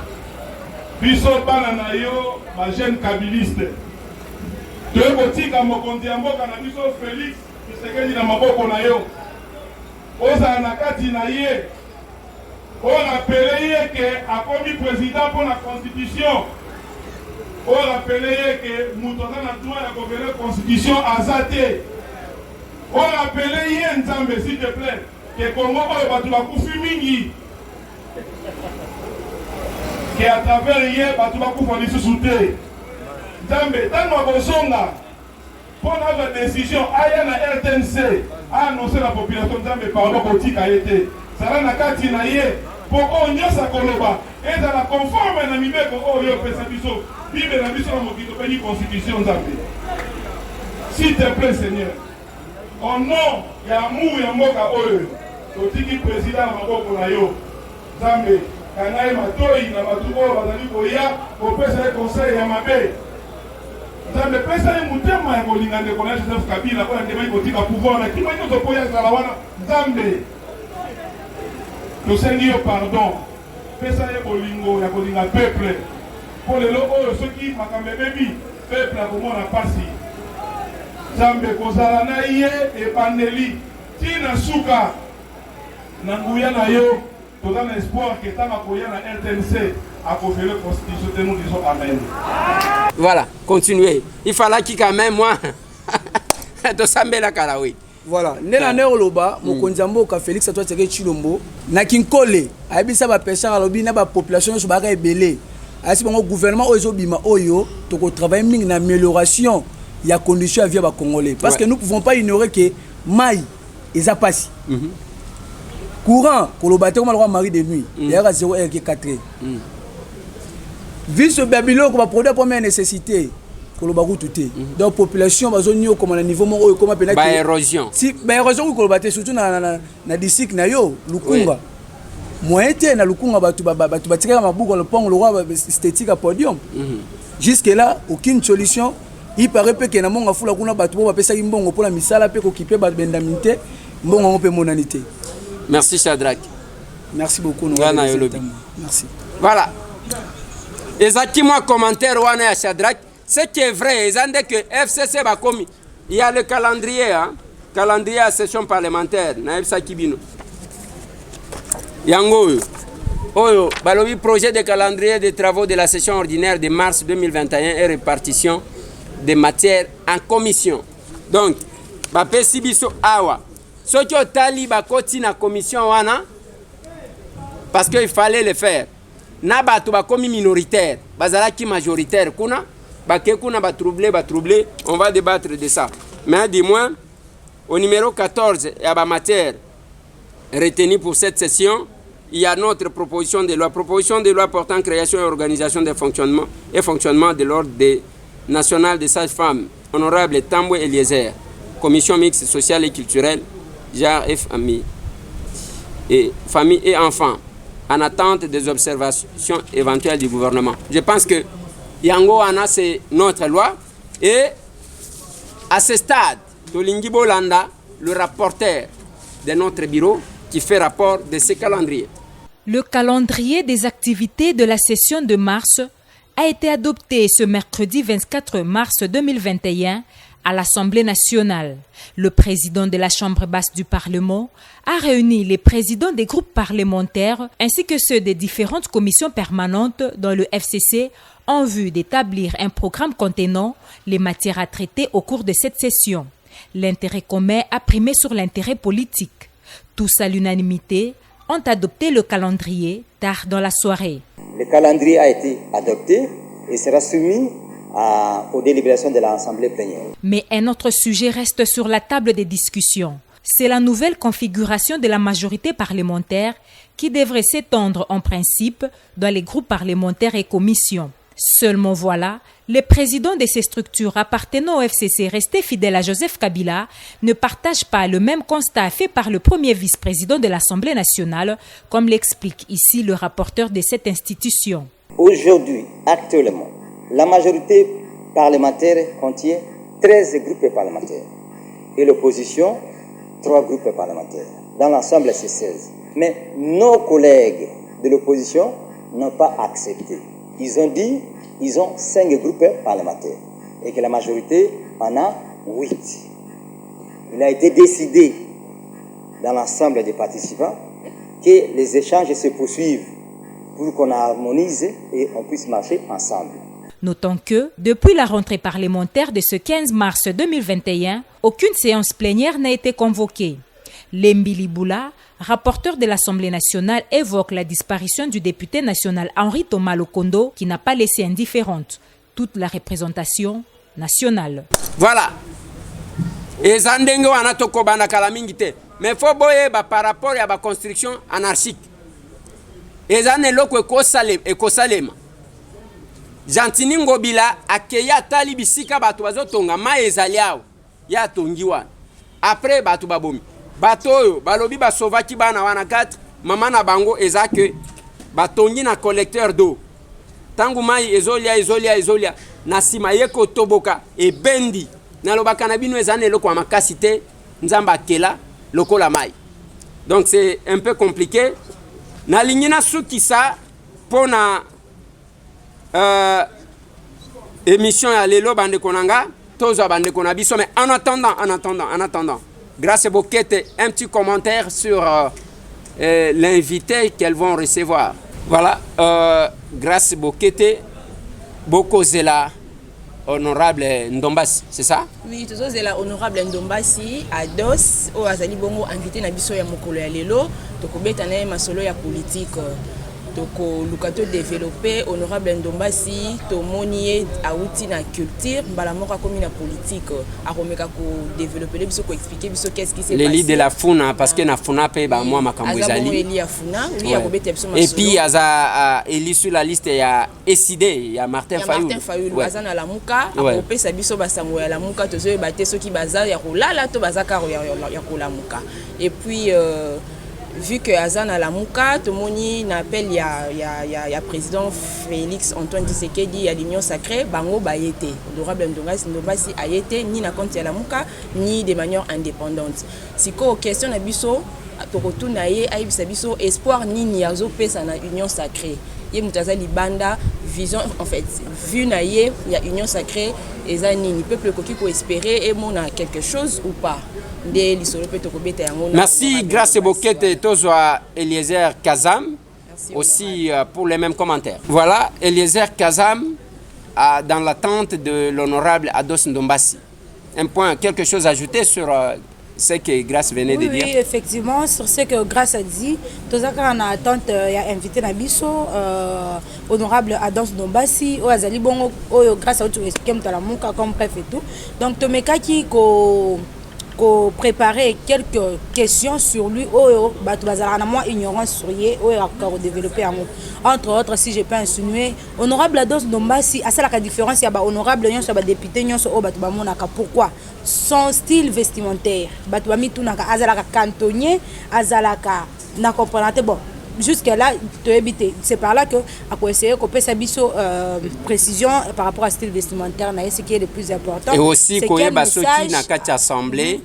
Speaker 2: biso bana na yo ba jeune kabiliste. Tokotika mokonzi ya mboka na biso Félix Tshisekedi na maboko na yo. Oza na kati na ye on rappelé ye que akomi président pour la constitution on rappelé ye que mutoza na droit ya gouverner constitution azate on rappelé ye nzambe s'il te plaît ke Congo oyo bato bakufi mingi ke à travers ye bato bakufa lisusu te Nzambe ntango akozonga mpo nazwa décision aya na RTNC aannonce la population Nzambe pardon kotika ye te zala na kati na ye mpo oyo nyonso akoloba ezala conforme na mibeko oyo opesa biso bible na biso na mokili tobengi constitution Nzambe. S'il te plaît Seigneur, au nom ya amour ya mboka oyo totiki président na maboko na yo Nzambe kangai matoi na bato oyo bazali koya kopesa ye conseil ya mabe Nzambe pesa ye motema ya kolinga ndeko na Joseph Kabila oyo andemaki kotika pouvoir na kima nyonso po ya zala wana Nzambe tosengi yo pardon pesa ye bolingo ya kolinga peuple mpo lelo oyo soki makambo ebebi peuple akomona pasi Nzambe kozala na ye ebandeli tina suka na nguya na yo toza na espoir ke tanga koya na RTNC akofele constitution te nous disons amen.
Speaker 1: Voilà, continuez. Il fallait qu'il quand même moi de Sambela Karawi.
Speaker 6: Voilà, nena neoloba mokonzi mboka Félix Antoine Tshisekedi Tshilombo na kinkole ayebisa ba pêcheur alobi na ba population so ba ka ebele. Asi bango gouvernement oyo bima oyo to ko travailler mingi na amélioration ya condition à vie ba congolais parce que nous pouvons pas ignorer que mai eza pasi. Courant koloba te comme le roi Marie de nuit d'ailleurs à 0,4. Vu ce babylone ko ba produit première nécessité koloba kututé donc population bazoni comme na niveau mo oyo comme pena
Speaker 1: ba érosion
Speaker 6: si ba érosion koloba te surtout na district na yo Lukunga moyen te na Lukunga batu batika mabuko le pont le roi esthétique à podium jusque là aucune solution. Il paraît que na monga fula kuna batu bo bapesa mbongo pour la misala pe ko kipe ba bendamité mbongo pe monanité.
Speaker 1: Merci Shadrach.
Speaker 6: Merci beaucoup.
Speaker 1: Merci. Voilà. Exactement commentaire wana ya Shadrach. Ce qui est vrai, c'est que FCC va commis. Il y a le calendrier, hein? Calendrier à session parlementaire. Na FCC Kibino. Yango. Oyo, balobi projet de calendrier des travaux de la session ordinaire de mars 2021 et répartition des matières en commission. Donc, bape sibiso awa. Ce qui est tali bakoti na commission wana parce qu'il fallait le faire. Na bato bakomi minoritaire, bazalaki majoritaire kuna, bake kuna ba troubler, on va débattre de ça. Mais dis-moi au numéro 14, il y a ba matière retenue pour cette session, il y a notre proposition de loi portant création et organisation des fonctionnements et fonctionnement de l'ordre national des sages-femmes, honorable Tambwe Eliezer, commission mixte sociale et culturelle, genre et famille et enfants, en attente des observations éventuelles du gouvernement. Je pense que Yango Ana, c'est notre loi. Et à ce stade, Tolingi Bolanda, le rapporteur de notre bureau, qui fait rapport de ce calendrier.
Speaker 8: Le calendrier des activités de la session de mars a été adopté ce mercredi 24 mars 2021 à l'Assemblée nationale. Le président de la Chambre basse du Parlement a réuni les présidents des groupes parlementaires ainsi que ceux des différentes commissions permanentes dans le FCC en vue d'établir un programme contenant les matières à traiter au cours de cette session. L'intérêt commun a primé sur l'intérêt politique. Tous à l'unanimité ont adopté le calendrier tard dans la soirée.
Speaker 9: Le calendrier a été adopté et sera soumis aux délibérations de l'Assemblée plénière.
Speaker 8: Mais un autre sujet reste sur la table des discussions. C'est la nouvelle configuration de la majorité parlementaire qui devrait s'étendre en principe dans les groupes parlementaires et commissions. Seulement voilà, les présidents de ces structures appartenant au FCC restés fidèles à Joseph Kabila ne partagent pas le même constat fait par le premier vice-président de l'Assemblée nationale, comme l'explique ici le rapporteur de cette institution.
Speaker 9: Aujourd'hui, actuellement, la majorité parlementaire contient 13 groupes parlementaires et l'opposition 3 groupes parlementaires. Dans l'ensemble, c'est 16. Mais nos collègues de l'opposition n'ont pas accepté. Ils ont dit qu'ils ont 5 groupes parlementaires et que la majorité en a 8. Il a été décidé dans l'ensemble des participants que les échanges se poursuivent pour qu'on harmonise et on puisse marcher ensemble.
Speaker 8: Notons que, depuis la rentrée parlementaire de ce 15 mars 2021, aucune séance plénière n'a été convoquée. Lembili Boula, rapporteur de l'Assemblée nationale, évoque la disparition du député national Henri Thomas Lokondo qui n'a pas laissé indifférente toute la représentation nationale.
Speaker 1: Voilà. Et Zandenge wana toko bana kala mingi te. Mais faut boye par rapport à la construction anarchique. Et zane loko ekosalema. Jantini Ngobila akeya tali bisika batu bazotonga ma ezali awo ya tongiwa. Après batu babomi. Bato oyo balobi basovaki bana wana 4 mama na bango ezake batongi na collecteur d'eau. Tangu mai ezolia na sima yeko toboka e bendi na lobaka na bino ezane loko makasi te nzamba kela lokola mai. Donc c'est un peu compliqué. Na lingina sukisa pona émission ya lelo bande konanga tozo bande konabiso, mais en attendant grâce Bokete, un petit commentaire sur l'invité qu'elles vont recevoir. Voilà, grâce Bokete, Bokozela, honorable Ndombasi, c'est ça?
Speaker 10: Oui, tout ça c'est la honorable Ndombasi, Ados, au Azali Bongo, invité na biso ya mokolo ya lelo, tokobeta na masolo ya politique. Toko lukato développé honorable Ndombasi tomonié outil na culture mbalamoka comme na politique akomeka ko développer biso ko expliquer biso qu'est-ce qui s'est passé.
Speaker 1: L'élite de la Funa parce que na Funa pe ba moi makambo ezali. Et puis aza élu sur la liste ya SID ya Martin Fayulu.
Speaker 10: Martin Fayulu azana la muka akopesa biso basango ya la muka tozo bate soki baza ya kolala to bazaka ya kolamuka. Et puis vu que Azan a la Mouka, tout le monde n'appelle ya président Félix Antoine Tshisekedi à l'Union Sacrée, Bango Bayete. Honorable Ndombasi a été ni na compte ya la Mouka, ni de manière indépendante. Si quoi question na biso, to naye aibisa biso espoir ni niazo pesa na Union Sacrée. Ye mutaza libanda vision en fait vu naye ya Union Sacrée ezani ni peuple koki ko espérer et mona quelque chose ou pas.
Speaker 1: Merci, grâce Bokete Tozwa Eliezer Kazam, aussi pour les mêmes commentaires. Voilà, Eliezer Kazam, dans l'attente de l'honorable Ados Ndombasi. Un point, quelque chose à ajouter sur ce que Grâce venait de dire?
Speaker 11: Oui, effectivement, sur ce que Grâce a dit, Tozaka en attente, il y a invité Nabiso, honorable Ados Ndombasi, Azali Bongo, Grâce a expliqué comme bref et tout. Donc, Tomeka qui préparer quelques questions sur lui ignorance sur lui développer entre autres si je peux insinuer honorable Ados Ndombasi à la différence il y a honorable député pourquoi son style vestimentaire cantonnier azalaka na comprendre bon jusque là c'est par là que à quoi essayer qu'on peut s'abisso précision par rapport à style vestimentaire ce qui est le plus important
Speaker 1: et aussi koye basoki na kati assemblée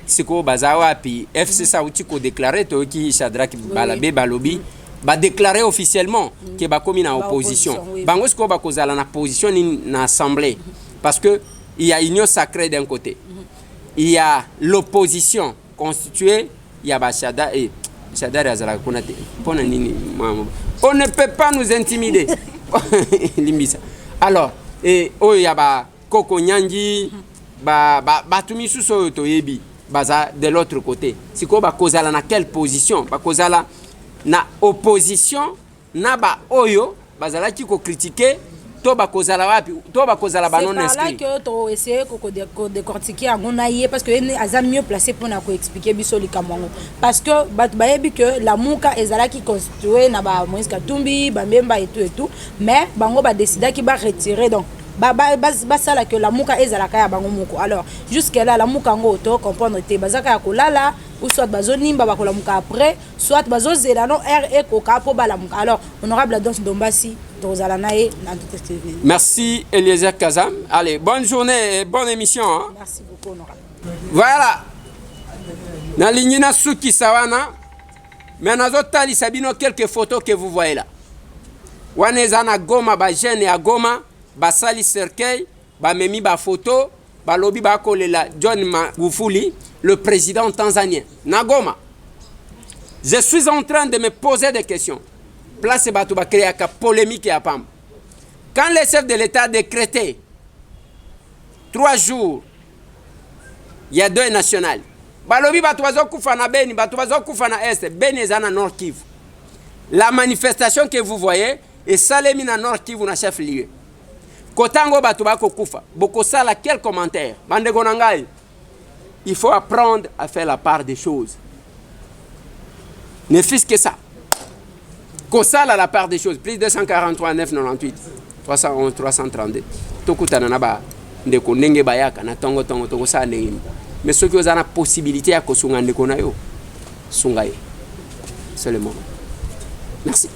Speaker 1: siko bazawa puis FC Saouti ko déclarer to ki Shadrack Balabe Balobi ba déclarer officiellement que ba komi na opposition bango siko ba kozala na position na assemblée parce que il y a union sacrée d'un côté il y a l'opposition constituée il y a Bachada et Chadar Azala Konate. On ne peut pas nous intimider. Alors, et Oyaba Koko Nyangi, Batumi Suso Yebi, Baza de l'autre côté. Si quoi Bakozala na quelle position? Bakozala na opposition, na ba Oyo, Bazala qui ko critiquer. Toba kozala wapi toba kozala banon inscrit.
Speaker 11: C'est par là que tu essayer de décortiquer agonaye parce que est mieux placé pour nous expliquer biso likamongo parce que bayebi que la muka ezala qui constitué na ba Moïse Katumbi ba Mbemba et tout mais bango ba décida qui va retirer donc basala que la muka ezala kaya bango moko alors jusque là la muka ngo to comprendre te bazaka ya kolala ou soit bazonimba bakola muka après soit bazozela non RE koka po bala muka alors honorable Ados Ndombasi.
Speaker 1: Merci Eliezer Kazam. Allez, bonne journée et bonne émission. Hein?
Speaker 11: Merci beaucoup, honorable.
Speaker 1: Voilà. Na lignina suki sawana. Mais nazotali sabino quelques photos que vous voyez là. Waneza na Goma ba jeune ya Goma, ba sali cercueil, ba memi ba photo, ba lobi ba kolela John Magufuli, le président tanzanien. Na Goma. Je suis en train de me poser des questions. Place Batouba créer une polémique à Pam. Quand le chef de l'État a décrété 3 jours, il y a deuil national, balobi bato bazokufa na Beni, bato bazokufa na Est, Beni eza na Nord Kivu. La manifestation que vous voyez est salemi na Nord Kivu na chef lieu. Kotango bato bakokufa, bokosala quel commentaire? Bande konangai. Il faut apprendre à faire la part des choses. Ne fût-ce que ça. Kosala la part des choses. Plus 243 998 311 332. Tokutana na ba ndeko ndenge bayaka na tongo tokosala ndenge. Mais ceux qui ont la possibilité à kosunga ndeko na yo sunga ye. C'est le moment. Merci.